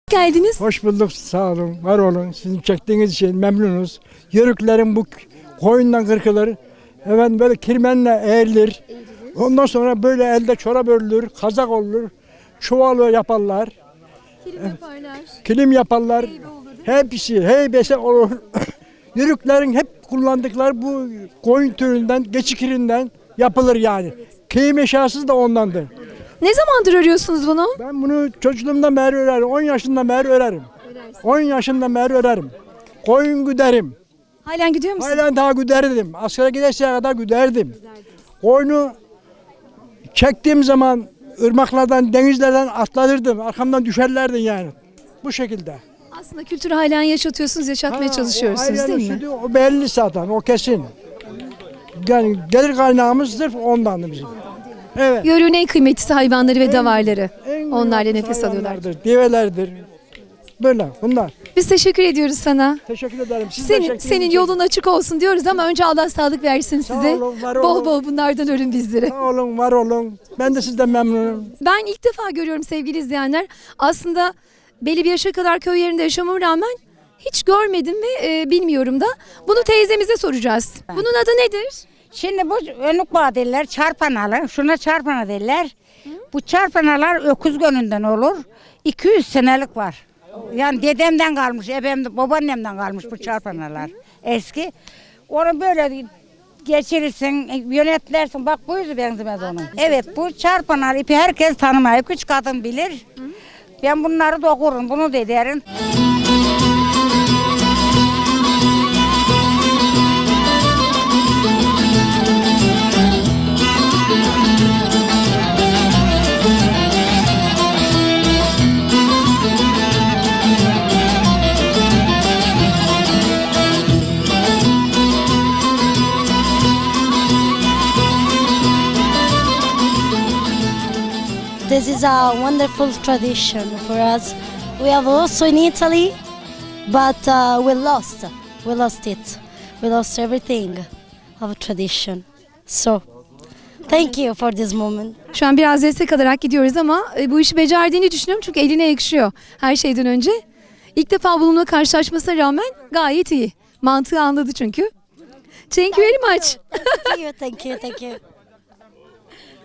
Geldiniz. Hoş bulduk, sağ olun, var olun. Sizin çektiğiniz için memnunuz. Yörüklerin bu koyundan kırkılır. Efendim böyle kirmenle eğilir. Ondan sonra böyle elde çorap örülür, kazak olur. Çuvalı yaparlar. Kilim yaparlar. Kilim yaparlar. Hepsi, heybesi olur. Yörüklerin hep kullandıkları bu koyun türünden, geçikirinden yapılır yani. Kıyım eşyası da ondandır. Ne zamandır örüyorsunuz bunu? Ben bunu çocukluğumdan beri örerim. 10 yaşından beri örerim. 10 yaşından beri örerim. Koyun güderim. Halen gidiyor musun? Halen daha güderdim. Askere gidesiye kadar güderdim. Koyunu çektiğim zaman ırmaklardan, denizlerden atlatırdım. Arkamdan düşerlerdi yani. Bu şekilde. Aslında kültürü halen yaşatıyorsunuz, yaşatmaya çalışıyorsunuz değil mi? O belli zaten, o kesin. Yani gelir kaynağımız sırf ondandı bizim. Evet. Yörüğün en kıymetlisi hayvanları ve davarları. Onlarla nefes alıyorlar. Develerdir. Böyle bunlar. Biz teşekkür ediyoruz sana. Teşekkür ederim. Siz de Senin yolun açık olsun diyoruz ama önce Allah sağlık versin size. olun, var Bol olun. bol bunlardan ölün bizlere. Sağ olun, var olun. Ben de sizden memnunum. Ben ilk defa görüyorum sevgili izleyenler. Aslında belli bir yaşa kadar köy yerinde yaşamama rağmen hiç görmedim ve bilmiyorum da. Bunu teyzemize soracağız. Bunun adı nedir? Şimdi bu önlük bağ derler, çarpanalı. Şuna çarpana derler. Bu çarpanalar öküz gönünden olur. 200 senelik var. Yani dedemden kalmış, babaannemden kalmış bu çarpanalar. Eski. Onu böyle geçirirsin, yönetlersin. Bak bu yüzü benzemez onun. Evet, bu çarpanalı ipi herkes tanımıyor. Küçük kadın bilir. Ben bunları dokurum, bunu da ederim. This is a wonderful tradition for us. We have also in Italy, but we lost it. We lost everything of tradition. So, thank you for this moment. Şu an biraz destek alarak gidiyoruz ama bu işi becerdiğini düşünüyorum çünkü eline yakışıyor her şeyden önce. İlk defa bununla karşılaşmasına rağmen gayet iyi. Mantığı anladı çünkü. Thank you very much. Thank you.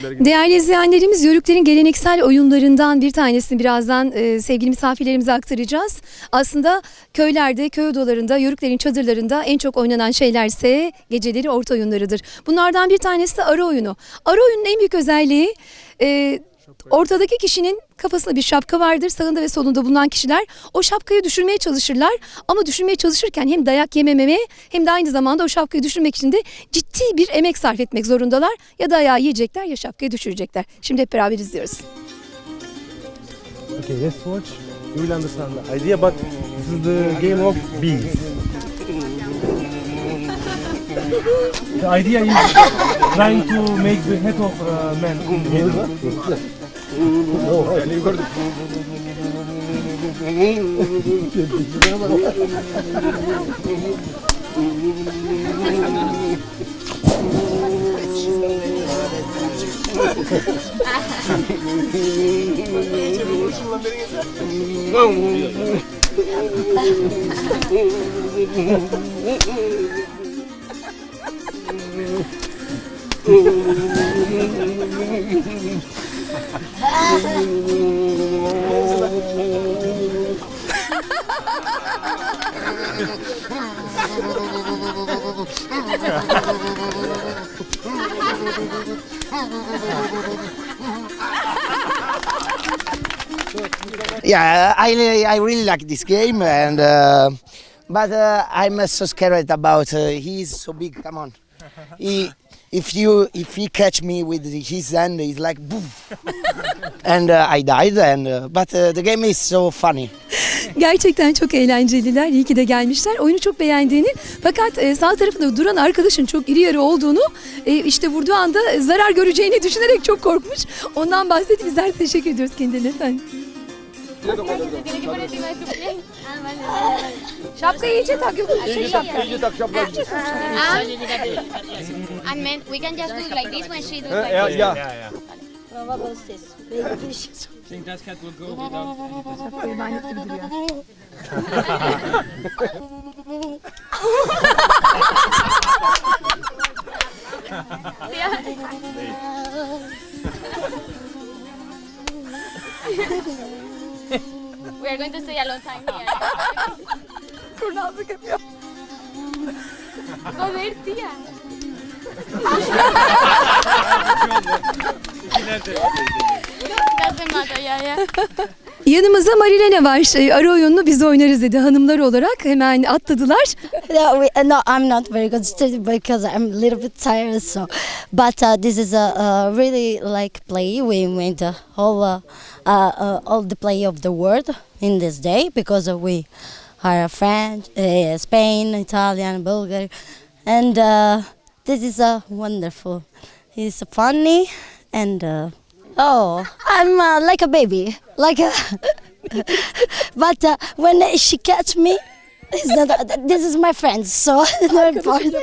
Değerli izleyenlerimiz, Yörüklerin geleneksel oyunlarından bir tanesini birazdan sevgili misafirlerimize aktaracağız. Aslında köylerde, köy odalarında, Yörüklerin çadırlarında en çok oynanan şeyler ise geceleri orta oyunlarıdır. Bunlardan bir tanesi de ara oyunu. Ara oyunun en büyük özelliği ortadaki kişinin kafasında bir şapka vardır. Sağında ve solunda bulunan kişiler o şapkayı düşürmeye çalışırlar. Ama düşürmeye çalışırken hem dayak yememeye hem de aynı zamanda o şapkayı düşürmek için de ciddi bir emek sarf etmek zorundalar. Ya dayağı yiyecekler ya şapkayı düşürecekler. Şimdi hep beraber izliyoruz. Okay, let's watch. You will understand the idea, but this is the game of bees. The idea is trying to make the head of man. Yeah, I really like this game, and but I'm so scared about. He's so big. Come on, if he catch me with his hand, he's like boof, and I died. But the game is so funny. Gerçekten çok eğlenceliler. İyi ki de gelmişler. Oyunu çok beğendiğini fakat sağ tarafında duran arkadaşın çok iri yarı olduğunu işte vurduğu anda zarar göreceğini düşünerek çok korkmuş. Ondan bahsetti. Bizler teşekkür ediyoruz kendilerine efendim. Şapkayı iyice tak. Yok şapka. İyice tak şapka. And men, we can just do like this when she does like this. Yeah. Think that cat will go without. Şapkayı banyo gibi duruyor. We are going to stay a long time here. Kurnazlık yapıyor. Joder, tía. Doesn't matter, yeah. Yanımızda Marilene var. Ara oyununu biz oynarız dedi hanımlar olarak. Hemen atladılar. No, I'm not very good still because I'm a little bit tired. So, but this is a really like play. We made all the play of the world in this day because we are French, Spain, Italian, Bulgaria, and this is wonderful. It's funny and I'm like a baby, like a. But when she catch me, this is my friend, so no important.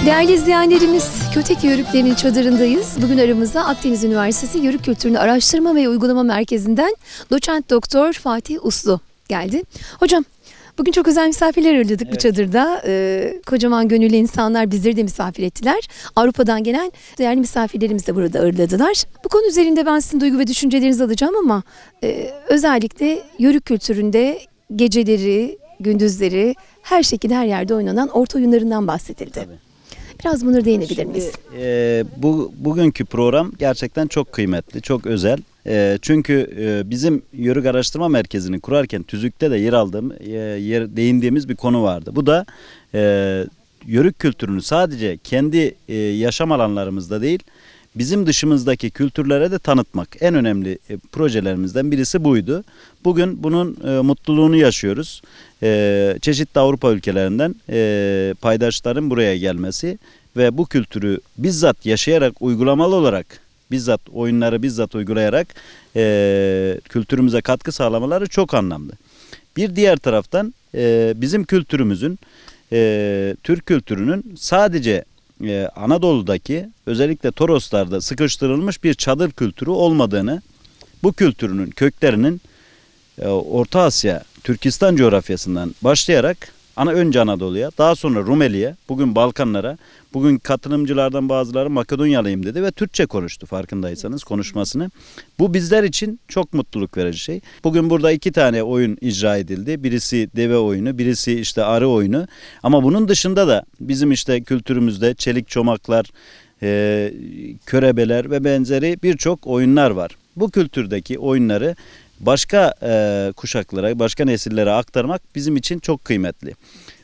Değerli izleyenlerimiz, Kötek Yörüklerinin çadırındayız. Bugün aramızda Akdeniz Üniversitesi Yörük Kültürünü Araştırma ve Uygulama Merkezi'nden doçent doktor Fatih Uslu geldi. Hocam, Bugün çok özel misafirler ağırladık bu çadırda. Kocaman gönüllü insanlar bizleri de misafir ettiler. Avrupa'dan gelen değerli misafirlerimiz de burada ağırladılar. Bu konu üzerinde ben sizin duygu ve düşüncelerinizi alacağım ama özellikle Yörük kültüründe geceleri, gündüzleri her şekilde her yerde oynanan orta oyunlarından bahsedildi. Tabii. Biraz bunları değinebilir miyiz? Bugünkü program gerçekten çok kıymetli, çok özel. Çünkü bizim Yörük Araştırma Merkezi'ni kurarken TÜZÜK'te de değindiğimiz bir konu vardı. Bu da Yörük kültürünü sadece kendi yaşam alanlarımızda değil, bizim dışımızdaki kültürlere de tanıtmak. En önemli projelerimizden birisi buydu. Bugün bunun mutluluğunu yaşıyoruz. Çeşitli Avrupa ülkelerinden paydaşların buraya gelmesi ve bu kültürü bizzat yaşayarak, uygulamalı olarak, bizzat oyunları bizzat uygulayarak kültürümüze katkı sağlamaları çok anlamlı. Bir diğer taraftan bizim kültürümüzün, Türk kültürünün sadece Anadolu'daki özellikle Toroslar'da sıkıştırılmış bir çadır kültürü olmadığını, bu kültürünün köklerinin Orta Asya, Türkistan coğrafyasından başlayarak önce Anadolu'ya, daha sonra Rumeli'ye, bugün Balkanlara, bugün katılımcılardan bazıları Makedonyalıyım dedi ve Türkçe konuştu farkındaysanız konuşmasını. Bu bizler için çok mutluluk verici şey. Bugün burada 2 tane oyun icra edildi. Birisi deve oyunu, birisi işte arı oyunu. Ama bunun dışında da bizim işte kültürümüzde çelik çomaklar, körebeler ve benzeri birçok oyunlar var. Bu kültürdeki oyunları başka kuşaklara, başka nesillere aktarmak bizim için çok kıymetli.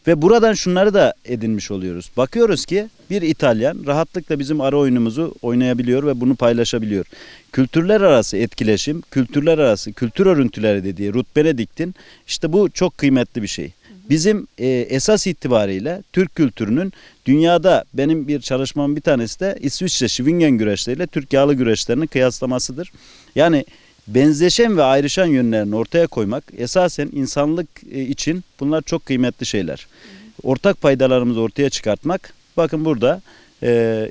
Ve buradan şunları da edinmiş oluyoruz. Bakıyoruz ki bir İtalyan rahatlıkla bizim arı oyunumuzu oynayabiliyor ve bunu paylaşabiliyor. Kültürler arası etkileşim, kültürler arası kültür örüntüleri dediği Ruth Benedict'in işte bu çok kıymetli bir şey. Bizim esas itibariyle Türk kültürünün dünyada benim bir çalışmamın bir tanesi de İsviçre Schwingen güreşleriyle Türk yağlı güreşlerinin kıyaslamasıdır. Yani benzeşen ve ayrışan yönlerini ortaya koymak esasen insanlık için bunlar çok kıymetli şeyler. Ortak paydalarımızı ortaya çıkartmak. Bakın burada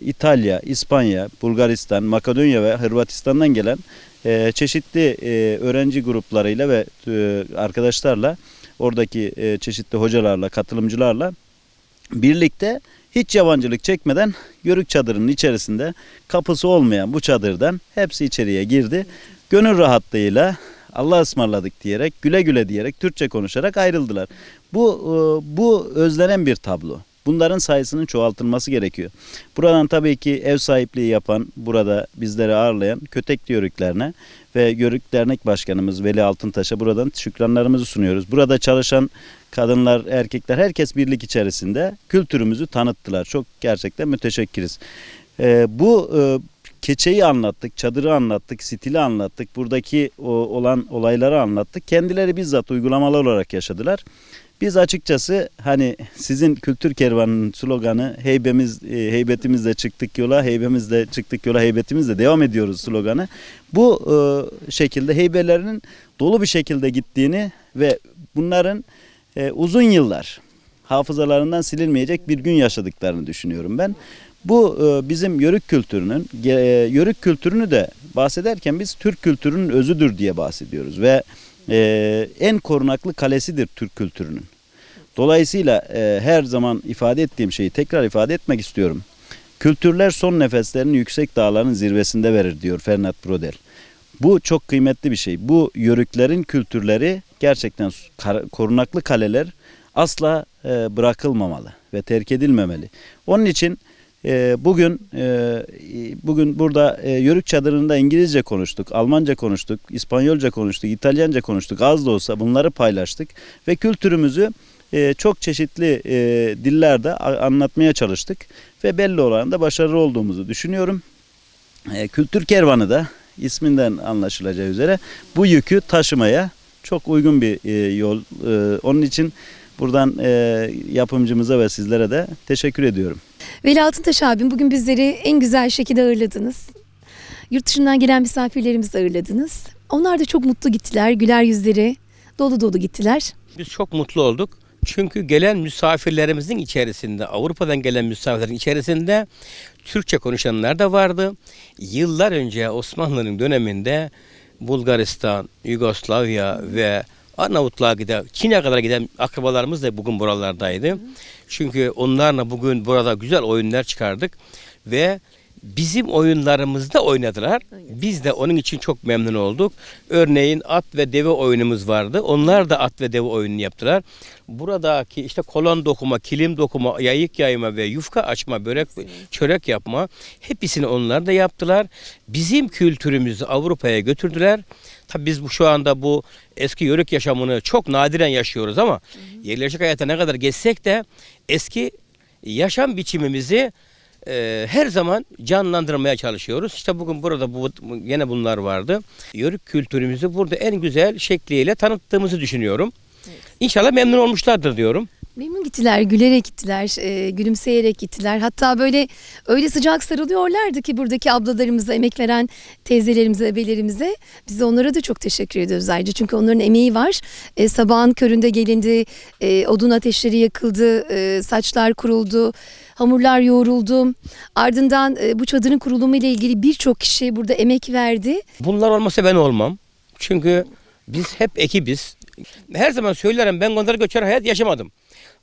İtalya, İspanya, Bulgaristan, Makedonya ve Hırvatistan'dan gelen çeşitli öğrenci gruplarıyla ve arkadaşlarla oradaki çeşitli hocalarla, katılımcılarla birlikte hiç yabancılık çekmeden Yörük çadırının içerisinde kapısı olmayan bu çadırdan hepsi içeriye girdi. Gönül rahatlığıyla Allah'a ısmarladık diyerek, güle güle diyerek, Türkçe konuşarak ayrıldılar. Bu özlenen bir tablo. Bunların sayısının çoğaltılması gerekiyor. Buradan tabii ki ev sahipliği yapan, burada bizleri ağırlayan Kötekli Yörüklerine ve Yörük Dernek Başkanımız Veli Altıntaş'a buradan şükranlarımızı sunuyoruz. Burada çalışan kadınlar, erkekler, herkes birlik içerisinde kültürümüzü tanıttılar. Çok gerçekten müteşekkiriz. Keçeyi anlattık, çadırı anlattık, stili anlattık, buradaki olan olayları anlattık. Kendileri bizzat uygulamalı olarak yaşadılar. Biz açıkçası hani sizin kültür kervanının sloganı heybetimizle çıktık yola, heybemizle çıktık yola, heybetimizle devam ediyoruz sloganı. Bu şekilde heybelerinin dolu bir şekilde gittiğini ve bunların uzun yıllar hafızalarından silinmeyecek bir gün yaşadıklarını düşünüyorum ben. Bu bizim Yörük kültürünü de bahsederken biz Türk kültürünün özüdür diye bahsediyoruz ve en korunaklı kalesidir Türk kültürünün. Dolayısıyla her zaman ifade ettiğim şeyi tekrar ifade etmek istiyorum. Kültürler son nefeslerini yüksek dağların zirvesinde verir diyor Fernand Braudel. Bu çok kıymetli bir şey. Bu Yörüklerin kültürleri gerçekten korunaklı kaleler asla bırakılmamalı ve terk edilmemeli. Onun için bugün burada Yörük çadırında İngilizce konuştuk, Almanca konuştuk, İspanyolca konuştuk, İtalyanca konuştuk. Az da olsa bunları paylaştık ve kültürümüzü çok çeşitli dillerde anlatmaya çalıştık ve belli oranda başarılı olduğumuzu düşünüyorum. Kültür kervanı da isminden anlaşılacağı üzere bu yükü taşımaya çok uygun bir yol. Onun için buradan yapımcımıza ve sizlere de teşekkür ediyorum. Veli Altıntaş abim, bugün bizleri en güzel şekilde ağırladınız. Yurt dışından gelen misafirlerimizi ağırladınız. Onlar da çok mutlu gittiler. Güler yüzleri dolu dolu gittiler. Biz çok mutlu olduk. Çünkü gelen misafirlerimizin içerisinde, Avrupa'dan gelen misafirlerin içerisinde Türkçe konuşanlar da vardı. Yıllar önce Osmanlı'nın döneminde Bulgaristan, Yugoslavya ve Arnavutluğa giden, Çin'e kadar giden akrabalarımız da bugün buralardaydı. Çünkü onlarla bugün burada güzel oyunlar çıkardık ve bizim oyunlarımızda oynadılar. Biz de onun için çok memnun olduk. Örneğin at ve deve oyunumuz vardı. Onlar da at ve deve oyununu yaptılar. Buradaki işte kolon dokuma, kilim dokuma, yayık yayma ve yufka açma, börek, çörek yapma hepsini onlar da yaptılar. Bizim kültürümüzü Avrupa'ya götürdüler. Tabii biz şu anda bu eski yörük yaşamını çok nadiren yaşıyoruz ama yerleşik hayata ne kadar geçsek de eski yaşam biçimimizi her zaman canlandırmaya çalışıyoruz. İşte bugün burada yine bunlar vardı. Yörük kültürümüzü burada en güzel şekliyle tanıttığımızı düşünüyorum. İnşallah memnun olmuşlardır diyorum. Memnun gittiler, gülerek gittiler, gülümseyerek gittiler. Hatta böyle öyle sıcak sarılıyorlardı ki buradaki ablalarımıza, emek veren teyzelerimize, abilerimize. Biz de onlara da çok teşekkür ediyoruz ayrıca. Çünkü onların emeği var. Sabahın köründe gelindi, odun ateşleri yakıldı, saçlar kuruldu, hamurlar yoğruldu. Ardından bu çadırın kurulumu ile ilgili birçok kişi burada emek verdi. Bunlar olmasa ben olmam. Çünkü biz hep ekibiz. Her zaman söylerim, ben Gondar göçer hayat yaşamadım.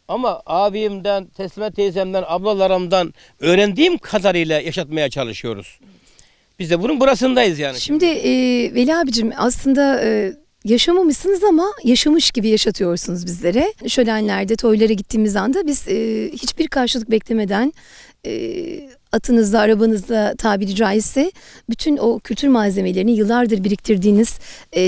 Ama abimden, Teslimet teyzemden, ablalarımdan öğrendiğim kadarıyla yaşatmaya çalışıyoruz. Biz de bunun burasındayız yani. Şimdi Veli abicim aslında yaşamamışsınız ama yaşamış gibi yaşatıyorsunuz bizlere. Şölenlerde, toylara gittiğimiz anda biz hiçbir karşılık beklemeden atınızda, arabanızda tabiri caizse bütün o kültür malzemelerini yıllardır biriktirdiğiniz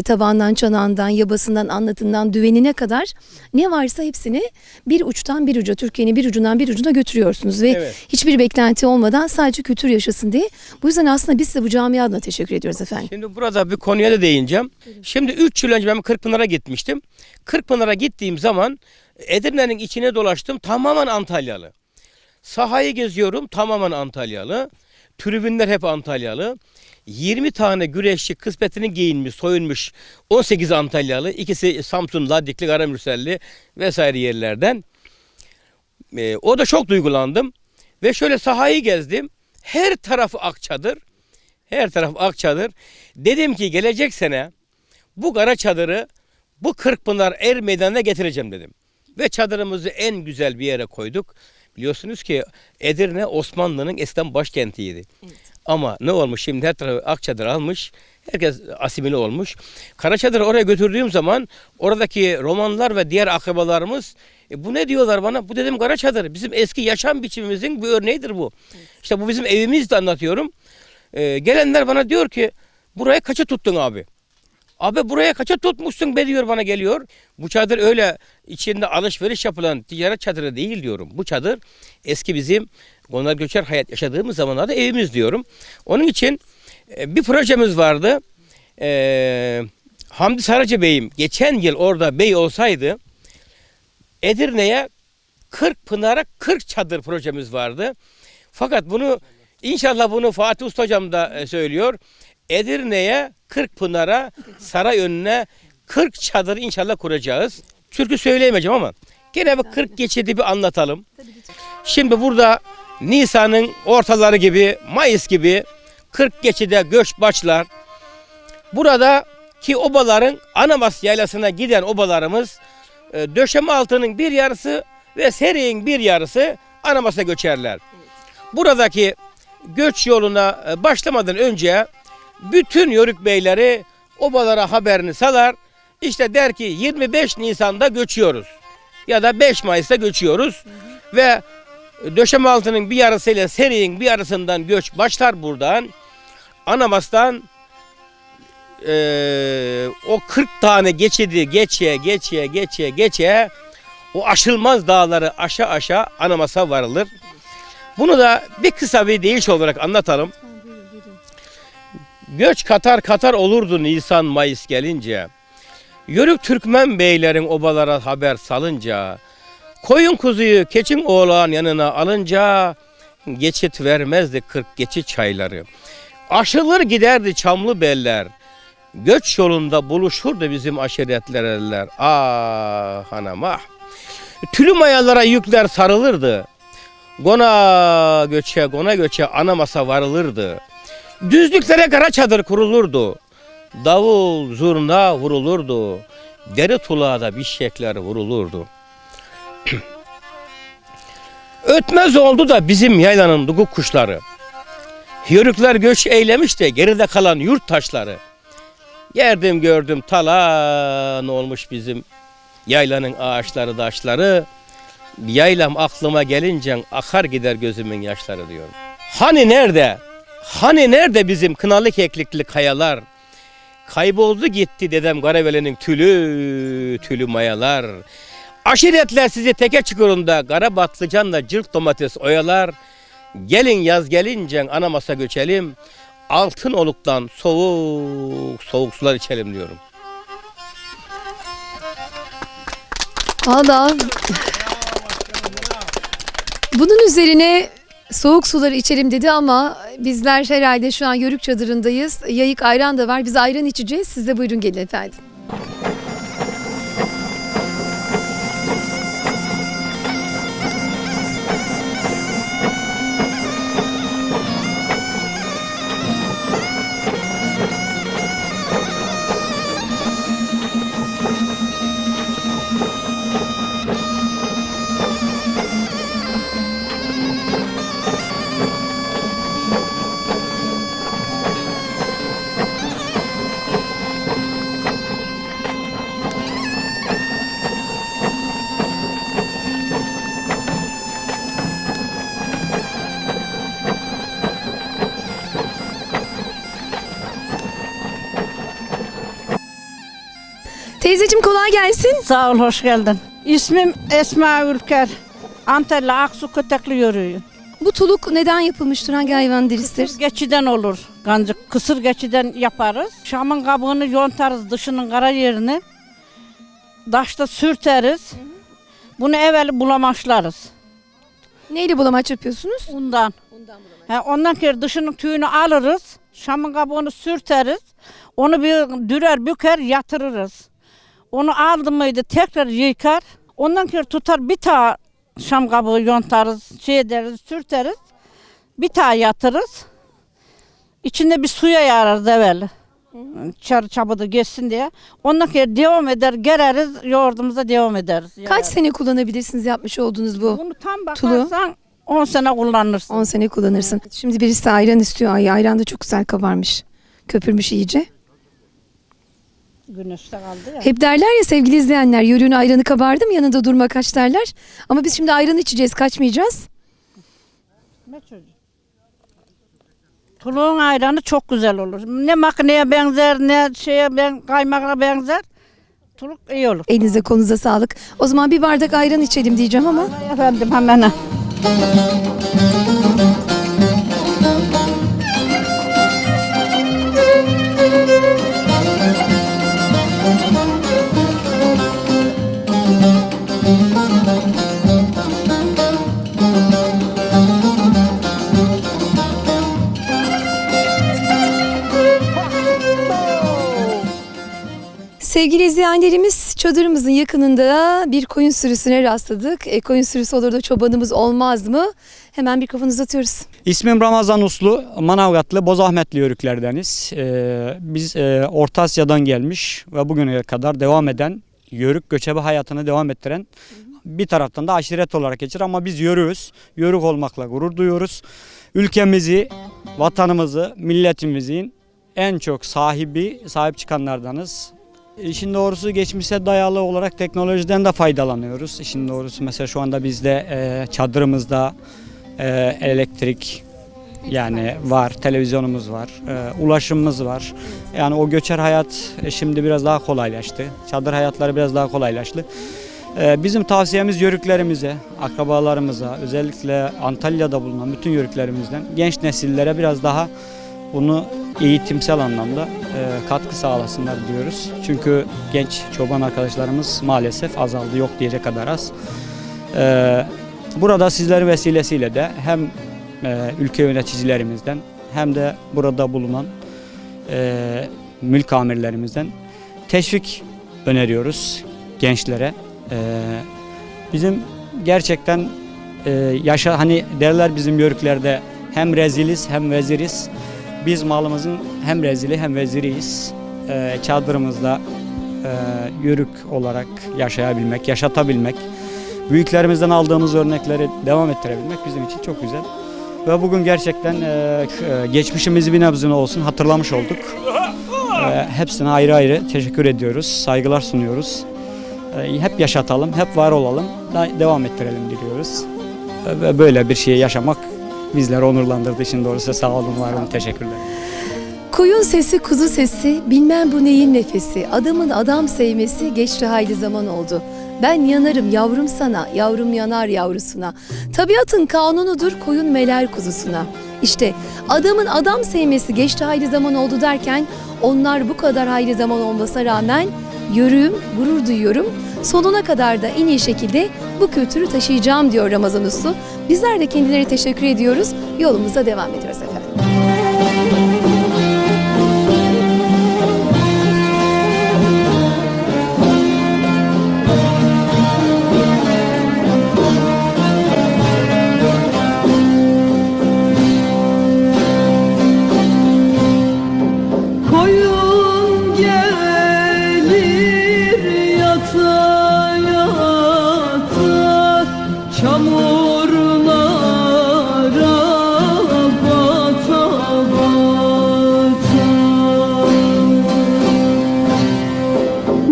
tabağından, çanağından, yabasından, anlatından, düvenine kadar ne varsa hepsini bir uçtan bir uca, Türkiye'nin bir ucundan bir ucuna götürüyorsunuz ve Evet. hiçbir beklenti olmadan sadece kültür yaşasın diye. Bu yüzden aslında biz de bu camia adına teşekkür ediyoruz efendim. Şimdi burada bir konuya da değineceğim. Şimdi 3 yıl önce ben Kırkpınar'a gitmiştim. Kırkpınar'a gittiğim zaman Edirne'nin içine dolaştım, tamamen Antalyalı. Sahayı geziyorum, tamamen Antalyalı. Tribünler hep Antalyalı. 20 tane güreşçi kısmetini giyinmiş, soyunmuş. 18 Antalyalı, ikisi Samsun, Ladikli, Karamürselli vesaire yerlerden. O da çok duygulandım. Ve şöyle sahayı gezdim. Her tarafı Akçadır. Her taraf Akçadır. Dedim ki gelecek sene bu kara çadırı bu Kırkpınar Er Meydanı'na getireceğim dedim. Ve çadırımızı en güzel bir yere koyduk. Biliyorsunuz ki Edirne Osmanlı'nın eskiden başkentiydi. Evet. Ama ne olmuş şimdi her tarafı Akçadır almış. Herkes asimile olmuş. Karaçadır'ı oraya götürdüğüm zaman oradaki Romanlar ve diğer akrabalarımız bu ne diyorlar bana? Bu dedim Karaçadır. Bizim eski yaşam biçimimizin bir örneğidir bu. Evet. İşte bu bizim evimiz de anlatıyorum. Gelenler bana diyor ki burayı kaça tuttun abi? Abi buraya kaça tutmuşsun be diyor, bana geliyor. Bu çadır öyle içinde alışveriş yapılan ticaret çadırı değil diyorum. Bu çadır eski bizim Gondar göçer hayat yaşadığımız zamanlarda evimiz diyorum. Onun için bir projemiz vardı. Hamdi Sarıcı Bey'im geçen yıl orada bey olsaydı Edirne'ye 40 Pınar'a 40 çadır projemiz vardı. Fakat bunu inşallah bunu Fatih Usta Hocam da söylüyor. Edirne'ye 40 Pınar'a saray önüne 40 çadır inşallah kuracağız. Türkü söyleyemeyeceğim ama gene bir 40 geçidi bir anlatalım. Şimdi burada Nisan'ın ortaları gibi, Mayıs gibi 40 geçide göç başlar. Buradaki obaların Anamas Yaylası'na giden obalarımız döşeme altının bir yarısı ve Serik'in bir yarısı Anamas'a göçerler. Buradaki göç yoluna başlamadan önce bütün yörük beyleri obalara haberini salar. İşte der ki 25 Nisan'da göçüyoruz ya da 5 Mayıs'ta göçüyoruz. Ve döşeme altının bir yarısıyla Serik'in bir yarısından göç başlar buradan. Anamas'tan o 40 tane geçidi geçe o aşılmaz dağları aşağı aşağı Anamas'a varılır. Bunu da bir kısa bir değiş olarak anlatalım. Göç katar olurdu Nisan Mayıs gelince. Yörük Türkmen beylerin obalara haber salınca. Koyun kuzuyu keçin oğlan yanına alınca. Geçit vermezdi 40 geçit çayları. Aşılır giderdi çamlı beller. Göç yolunda buluşurdu bizim aşiretler eller. Ah hanım ah. Tülü mayalara yükler sarılırdı. Gona göçe Anamas'a varılırdı. Düzlüklere kara çadır kurulurdu. Davul zurna vurulurdu. deri tulağda bişekler vurulurdu. Ötmez oldu da bizim yaylanın duguk kuşları. Yörükler göç eylemiş de geride kalan yurt taşları. Geldim gördüm talan olmuş bizim yaylanın ağaçları taşları. Yaylam aklıma gelince akar gider gözümün yaşları diyorum. Hani nerede? Hani nerede bizim kınalı keklikli kayalar? Kayboldu gitti dedem Karaveli'nin tülü tülü mayalar. Aşiretler sizi teke çukurunda kara batlıcanla cırt domates oyalar. Gelin yaz gelince ana masa göçelim. Altın oluktan soğuk soğuk sular içelim diyorum. Valla bunun üzerine soğuk suları içelim dedi ama bizler herhalde şu an Yörük çadırındayız. Yayık ayran da var. Biz ayran içeceğiz. Siz de buyurun gelin efendim. Teyzeciğim kolay gelsin. Sağ ol, hoş geldin. İsmim Esma Ülker. Antalya Aksu Kötekli yörüğü. Bu tuluk neden yapılmıştır? Hangi hayvan derisidir? Kısır geçiden olur. Gancık kısır geçiden yaparız. Şamın kabuğunu yontarız, dışının kara yerini. Taşta sürteriz. Bunu evvel bulamaçlarız. Neyle bulamaç yapıyorsunuz? Ondan. Ondan sonra dışının tüyünü alırız. Şamın kabuğunu sürteriz. Onu bir dürer büker yatırırız. Onu aldı mıydı tekrar yıkar. Ondan sonra tutar bir tane şam kabuğu yontarız, ederiz, sürteriz. Bir tane yatırırız. İçinde bir suya yararız evvel. Çabuk geçsin diye. Ondan sonra devam eder, gereriz, yoğurdumuza devam ederiz. Kaç sene kullanabilirsiniz yapmış olduğunuz bu Bunu tam tulu? bakarsan 10 sene kullanırsın. 10 sene kullanırsın. Şimdi birisi ayran istiyor. Ay, ayran da çok güzel kabarmış. Köpürmüş iyice. Güneşte kaldı ya. Hep derler ya sevgili izleyenler, yörüğün ayranı kabardı mı yanında durma kaç derler. Ama biz şimdi ayran içeceğiz, kaçmayacağız. Ne çocuk? Tuluğun ayranı çok güzel olur. Ne makineye benzer, ne kaymakla benzer. Tuluk iyi olur. Elinize kolunuza sağlık. O zaman bir bardak ayran içelim diyeceğim ama. Efendim hemen. Sevgili izleyenlerimiz, çadırımızın yakınında bir koyun sürüsüne rastladık. Koyun sürüsü olur da çobanımız olmaz mı? Hemen mikrofonu uzatıyoruz. İsmim Ramazan Uslu, Manavgatlı, Bozahmetli yörüklerdeniz. Biz Orta Asya'dan gelmiş ve bugüne kadar devam eden, yörük göçebe hayatını devam ettiren, bir taraftan da aşiret olarak geçir ama biz yörüğüz. Yörük olmakla gurur duyuyoruz. Ülkemizi, vatanımızı, milletimizin en çok sahip çıkanlardanız. İşin doğrusu geçmişe dayalı olarak teknolojiden de faydalanıyoruz. İşin doğrusu mesela şu anda bizde çadırımızda elektrik yani var, televizyonumuz var, ulaşımımız var. Yani o göçer hayat şimdi biraz daha kolaylaştı. Çadır hayatları biraz daha kolaylaştı. Bizim tavsiyemiz yörüklerimize, akrabalarımıza, özellikle Antalya'da bulunan bütün yörüklerimizden genç nesillere biraz daha bunu eğitimsel anlamda katkı sağlasınlar diyoruz. Çünkü genç çoban arkadaşlarımız maalesef azaldı, yok diyecek kadar az. Burada sizler vesilesiyle de hem ülke yöneticilerimizden hem de burada bulunan mülk amirlerimizden teşvik öneriyoruz gençlere. Bizim gerçekten hani derler bizim yörüklerde hem reziliz hem veziriz. Biz malımızın hem rezili hem veziriyiz. Çadırımızda yörük olarak yaşayabilmek, yaşatabilmek, büyüklerimizden aldığımız örnekleri devam ettirebilmek bizim için çok güzel. Ve bugün gerçekten geçmişimizi bir nebze olsun hatırlamış olduk. Hepsine ayrı ayrı teşekkür ediyoruz, saygılar sunuyoruz. Hep yaşatalım, hep var olalım, devam ettirelim diliyoruz. Ve böyle bir şeyi yaşamak bizleri onurlandırdığı için doğrusu sağ olun, var olun, teşekkürler. Koyun sesi, kuzu sesi, bilmem bu neyin nefesi, adamın adam sevmesi geçti haydi zaman oldu. Ben yanarım yavrum sana, yavrum yanar yavrusuna. Tabiatın kanunudur koyun meler kuzusuna. İşte adamın adam sevmesi geçti haydi zaman oldu derken onlar bu kadar haydi zaman olmasına rağmen yürüyüm, gurur duyuyorum. Sonuna kadar da en iyi şekilde bu kültürü taşıyacağım diyor Ramazan Uslu. Bizler de kendilerine teşekkür ediyoruz. Yolumuza devam ediyoruz efendim. Koyun gelir yata yata çamurlara bata bata.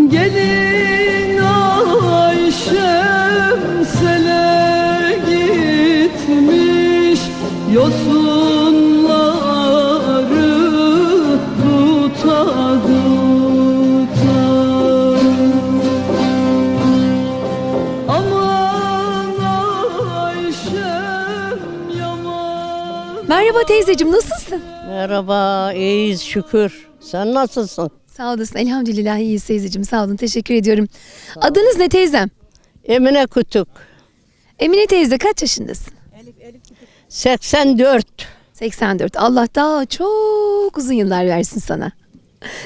Gelin Ayşem sele gitmiş yosunları tuta tuta. Aman Ayşem yaman. Merhaba teyzeciğim, nasılsın? Merhaba, iyiyiz şükür. Sen nasılsın? Sağ olasın, elhamdülillah iyiyiz teyzeciğim, sağ olun, teşekkür ediyorum. Adınız ne teyzem? Emine Kütük. Emine teyze kaç yaşındasın? 84. 84. Allah daha çok uzun yıllar versin sana.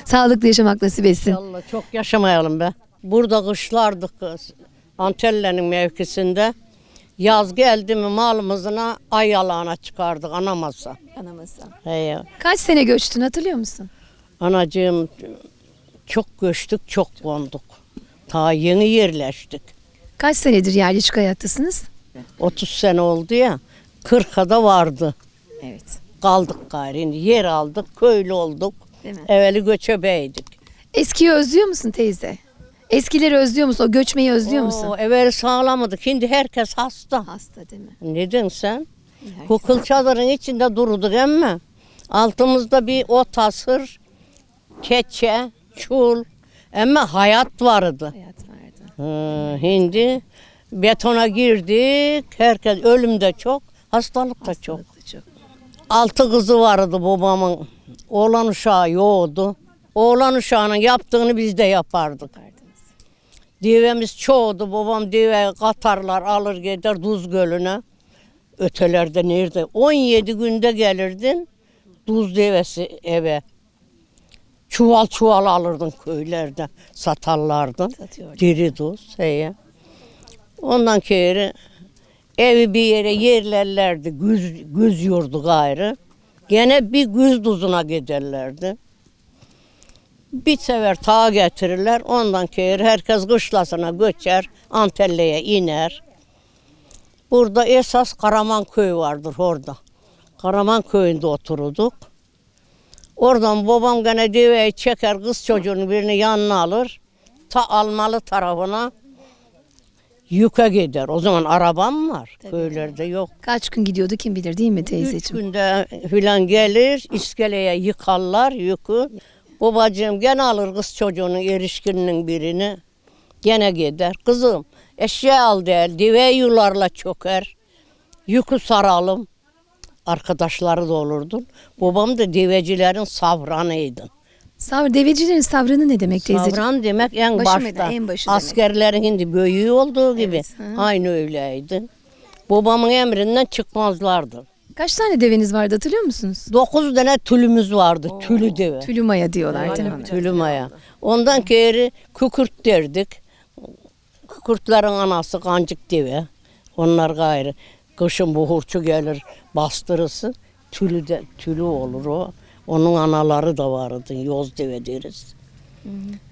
Sağlıklı yaşamak nasip etsin. İnşallah çok yaşamayalım be. Burada kışlardık Antalya'nın mevkisinde. Yaz geldi mi malımızına ay yalağına çıkardık anamasa. Anamasa. He. Kaç sene göçtün hatırlıyor musun? Anacığım çok göçtük, çok konduk. Ta yeni yerleştik. Kaç senedir yerleşik hayattasınız? 30 sene oldu ya. 40'a da vardı. Evet. Kaldık gayrı. Yer aldık, köylü olduk. Değil mi? Evveli göçebeydik. Eskiyi özlüyor musun teyze? Eskileri özlüyor musun? O göçmeyi özlüyor musun? Evveli sağlamadık. Şimdi herkes hasta. Hasta değil mi? Neden sen? Bu kıl çadırın içinde dururduk ama altımızda bir ot asır, keçe, çul ama hayat vardı. Hayat vardı. Şimdi betona girdik. Herkes ölüm de çok, hastalık da çok. 6 kızı vardı babamın. Oğlan uşağı yoktu. Oğlan uşağının yaptığını biz de yapardık. Devemiz çoğdu. Babam deve katarlar alır gider Duz Gölü'ne. Ötelerde nerede? 17 günde gelirdin Duz devesi eve. Çuval çuval alırdın köylerde. Satarlardın. Diri tuz. Heye. Ondan kere evi bir yere yerlerlerdi. Güz yurdu gayrı. Gene bir güz tuzuna giderlerdi. Bir sefer tağa getirirler. Ondan kere herkes kışlasına göçer. Antalya'ya iner. Burada esas Karaman köyü vardır orada. Karaman köyünde otururduk. Oradan babam gene deveyi çeker, kız çocuğunu birini yanına alır. Ta Almalı tarafına yüke gider. O zaman arabam var. Tabii. Köylerde yok. Kaç gün gidiyordu kim bilir değil mi teyzeciğim? 3 günde filan gelir, iskeleye yıkarlar yükü. Babacığım gene alır kız çocuğunun erişkininin birini. Gene gider. Kızım eşya al der, deve yularla çöker. Yükü saralım. Arkadaşları da olurdu. Babam da devecilerin savranıydı. Devecilerin savrını ne demek teyzeciğim? Savran demek en başta. En başı askerlerin hindi büyüğü olduğu gibi. Evet, aynı öyleydi. Babamın emrinden çıkmazlardı. Kaç tane deveniz vardı hatırlıyor musunuz? 9 tane tülümüz vardı. Tülü deve. Tülümaya diyorlar değil mi? Tülümaya. Ondan kere kükürt derdik. Kükürtlerin anası kancık deve. Onlar gayrı. Kışın buhurçu gelir bastırısı. Tülü olur o. Onun anaları da vardı. Yoz deve deriz.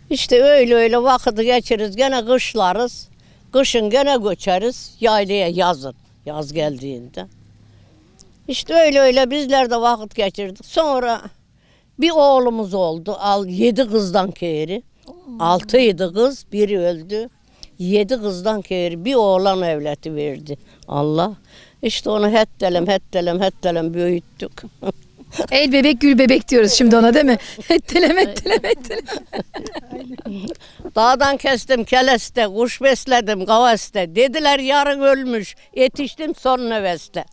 İşte öyle vakit geçiririz. Gene kışlarız. Kışın gene göçeriz. Yaylaya yazın. Yaz geldiğinde. İşte öyle bizler de vakit geçirdik. Sonra bir oğlumuz oldu. 7 kızdan keri. 6'ydı kız. Biri öldü. 7 kızdan keri bir oğlan evleti verdi. Allah. İşte onu hettelem büyüttük. El bebek gül bebek diyoruz şimdi ona değil mi? Ettelem. Dağdan kestim keleste, kuş besledim kavaste. Dediler yarın ölmüş, yetiştim son nefeste.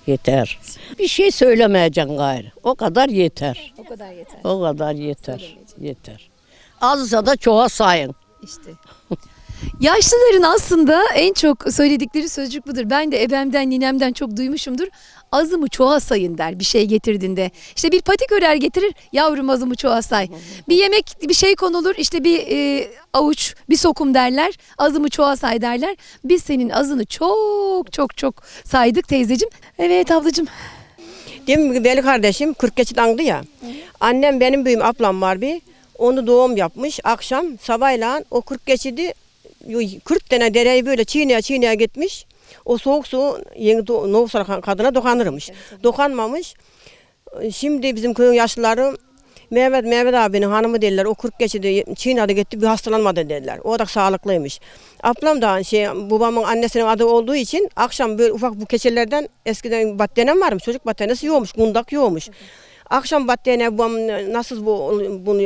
Yeter. Bir şey söylemeyeceksin gayrı. O kadar yeter. O kadar yeter. O kadar yeter. Yeter. Azsa da çoğa sayın. İşte. Yaşlıların aslında en çok söyledikleri sözcük budur. Ben de ebemden, ninemden çok duymuşumdur. Azımı çoğa sayın der bir şey getirdiğinde. İşte bir patik örer getirir, yavrum azımı çoğa say. Bir yemek, bir şey konulur, işte bir avuç, bir sokum derler. Azımı çoğa say derler. Biz senin azını çok saydık teyzeciğim. Evet ablacığım. Demin ki deli kardeşim 40 geçidandı ya. Annem benim büyüğüm ablam var bir. Onu doğum yapmış. Akşam sabahleyin o 40 geçidi 40 tane dereyi böyle çiğneye gitmiş. O soğuk su yeni doğumsal kadına dokanırmış. Dokanmamış. Şimdi bizim köyün yaşlıları Mehmet abinin hanımı dediler. O 40 geçidi çiğnedi gitti bir hastalanmadı dediler. O da sağlıklıymış. Ablam da babamın annesinin adı olduğu için akşam böyle ufak bu keçelerden eskiden battaniye varmış. Çocuk battaniyesi yoğmuş. Kundak yoğmuş. Akşam battaniye babam nasıl bunu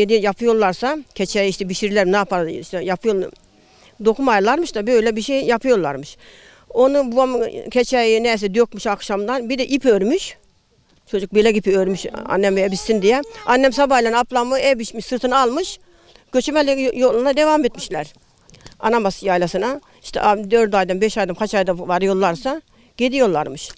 yapıyorlarsa keçeyi işte pişirirler ne yapar işte yapıyorlar. Dokumaylarmış da böyle bir şey yapıyorlarmış. Onu babam keçeyi neyse dökmüş akşamdan bir de ip örmüş. Çocuk bilek ipi örmüş annem ebişsin diye. Annem sabahleyin ablamı ebişmiş sırtını almış. Göçmeli yoluna devam etmişler. Anamas yaylasına. İşte 4 aydan 5 aydan kaç ayda varıyorlarsa gidiyorlarmış.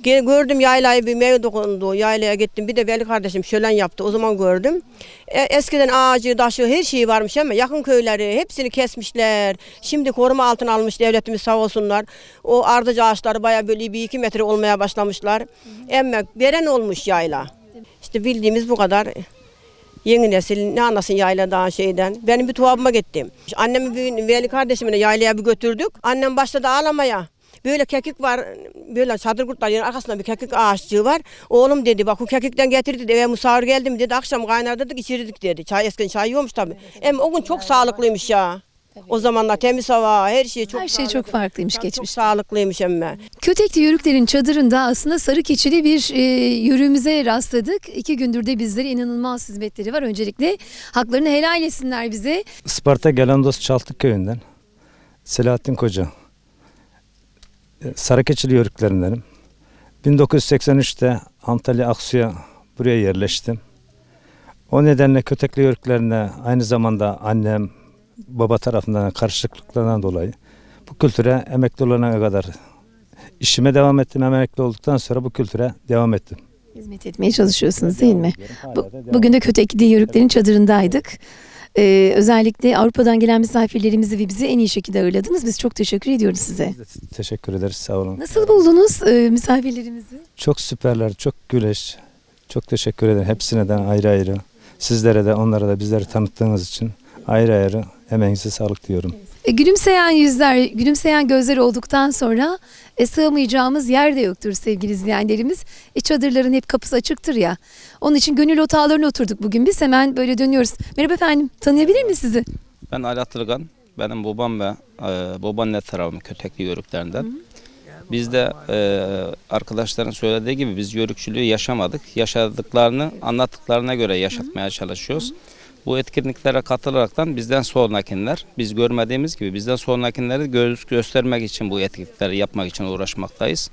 Gördüm yaylayı bir meyve dokundu. Yaylaya gittim. Bir de Veli kardeşim şölen yaptı. O zaman gördüm. Eskiden ağacı, taşı her şeyi varmış ama yakın köyleri hepsini kesmişler. Şimdi koruma altına almış devletimiz sağ olsunlar. O ardıç ağaçları bayağı böyle 1-2 metre olmaya başlamışlar. Ama veren olmuş yayla. İşte bildiğimiz bu kadar. Yeni nesil ne anlasın yayladan şeyden. Benim bir tuhafıma gittim. Annemi Veli kardeşimle yaylaya bir götürdük. Annem başladı ağlamaya. Böyle kekik var, böyle çadır kurtların arkasında bir kekik ağaççığı var. Oğlum dedi bak bu kekikten getirdi eve misafir geldim dedi. Akşam kaynardık içirdik dedi. Eskiden çay yiyormuş tabii. Hem o gün çok sağlıklıymış ya. O zamanlar temiz hava, her şey çok farklıymış geçmiş. Çok sağlıklıymış emme. Kötekli Yörüklerin çadırında aslında sarı keçili bir yörüğümüze rastladık. 2 gündür de bizlere inanılmaz hizmetleri var. Öncelikle haklarını helal etsinler bize. Isparta Gelendos Çaltık köyünden Selahattin Koca. Sarıkeçili yörüklerindenim. 1983'te Antalya Aksu'ya buraya yerleştim. O nedenle Kötekli yörüklerine aynı zamanda annem, baba tarafından karşılıklıklarından dolayı bu kültüre emekli olana kadar işime devam ettim. Emekli olduktan sonra bu kültüre devam ettim. Hizmet etmeye çalışıyorsunuz değil mi? Bugün de Kötekli Yörüklerin çadırındaydık. Özellikle Avrupa'dan gelen misafirlerimizi ve bizi en iyi şekilde ağırladınız. Biz çok teşekkür ediyoruz size. Teşekkür ederiz, sağ olun. Nasıl buldunuz misafirlerimizi? Çok süperler, çok güleş. Çok teşekkür ederim hepsine de ayrı ayrı. Sizlere de onlara da bizleri tanıttığınız için ayrı ayrı emeğinize sağlık diyorum. Gülümseyen yüzler, gülümseyen gözler olduktan sonra sığamayacağımız yer de yoktur sevgili izleyenlerimiz. Çadırların hep kapısı açıktır ya. Onun için gönül otağlarına oturduk bugün biz. Hemen böyle dönüyoruz. Merhaba efendim, tanıyabilir miyim sizi? Ben Ali Atılgan. Benim babam ve babaanne tarafım Kötekli Yörüklerinden. Biz de arkadaşların söylediği gibi biz yörükçülüğü yaşamadık. Yaşadıklarını anlattıklarına göre yaşatmaya çalışıyoruz. Bu etkinliklere katılaraktan bizden sonrakiler, biz görmediğimiz gibi bizden sonrakileri göstermek için bu etkinlikleri yapmak için uğraşmaktayız.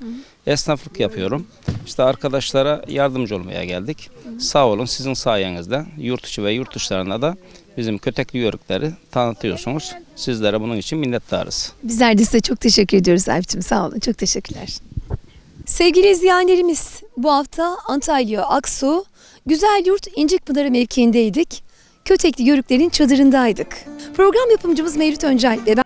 Esnaflık yapıyorum. İşte arkadaşlara yardımcı olmaya geldik. Sağ olun sizin sayenizde yurt içi ve yurt dışlarına da bizim Kötekli Yörükleri tanıtıyorsunuz. Sizlere bunun için minnettarız. Bizler de size çok teşekkür ediyoruz Alp'cim. Sağ olun, çok teşekkürler. Sevgili izleyenlerimiz, bu hafta Antalya Aksu Güzelyurt İncikpınarı mevkiindeydik. Kötekli Yörüklerin çadırındaydık. Program yapımcımız Mevlüt Öncel ve ben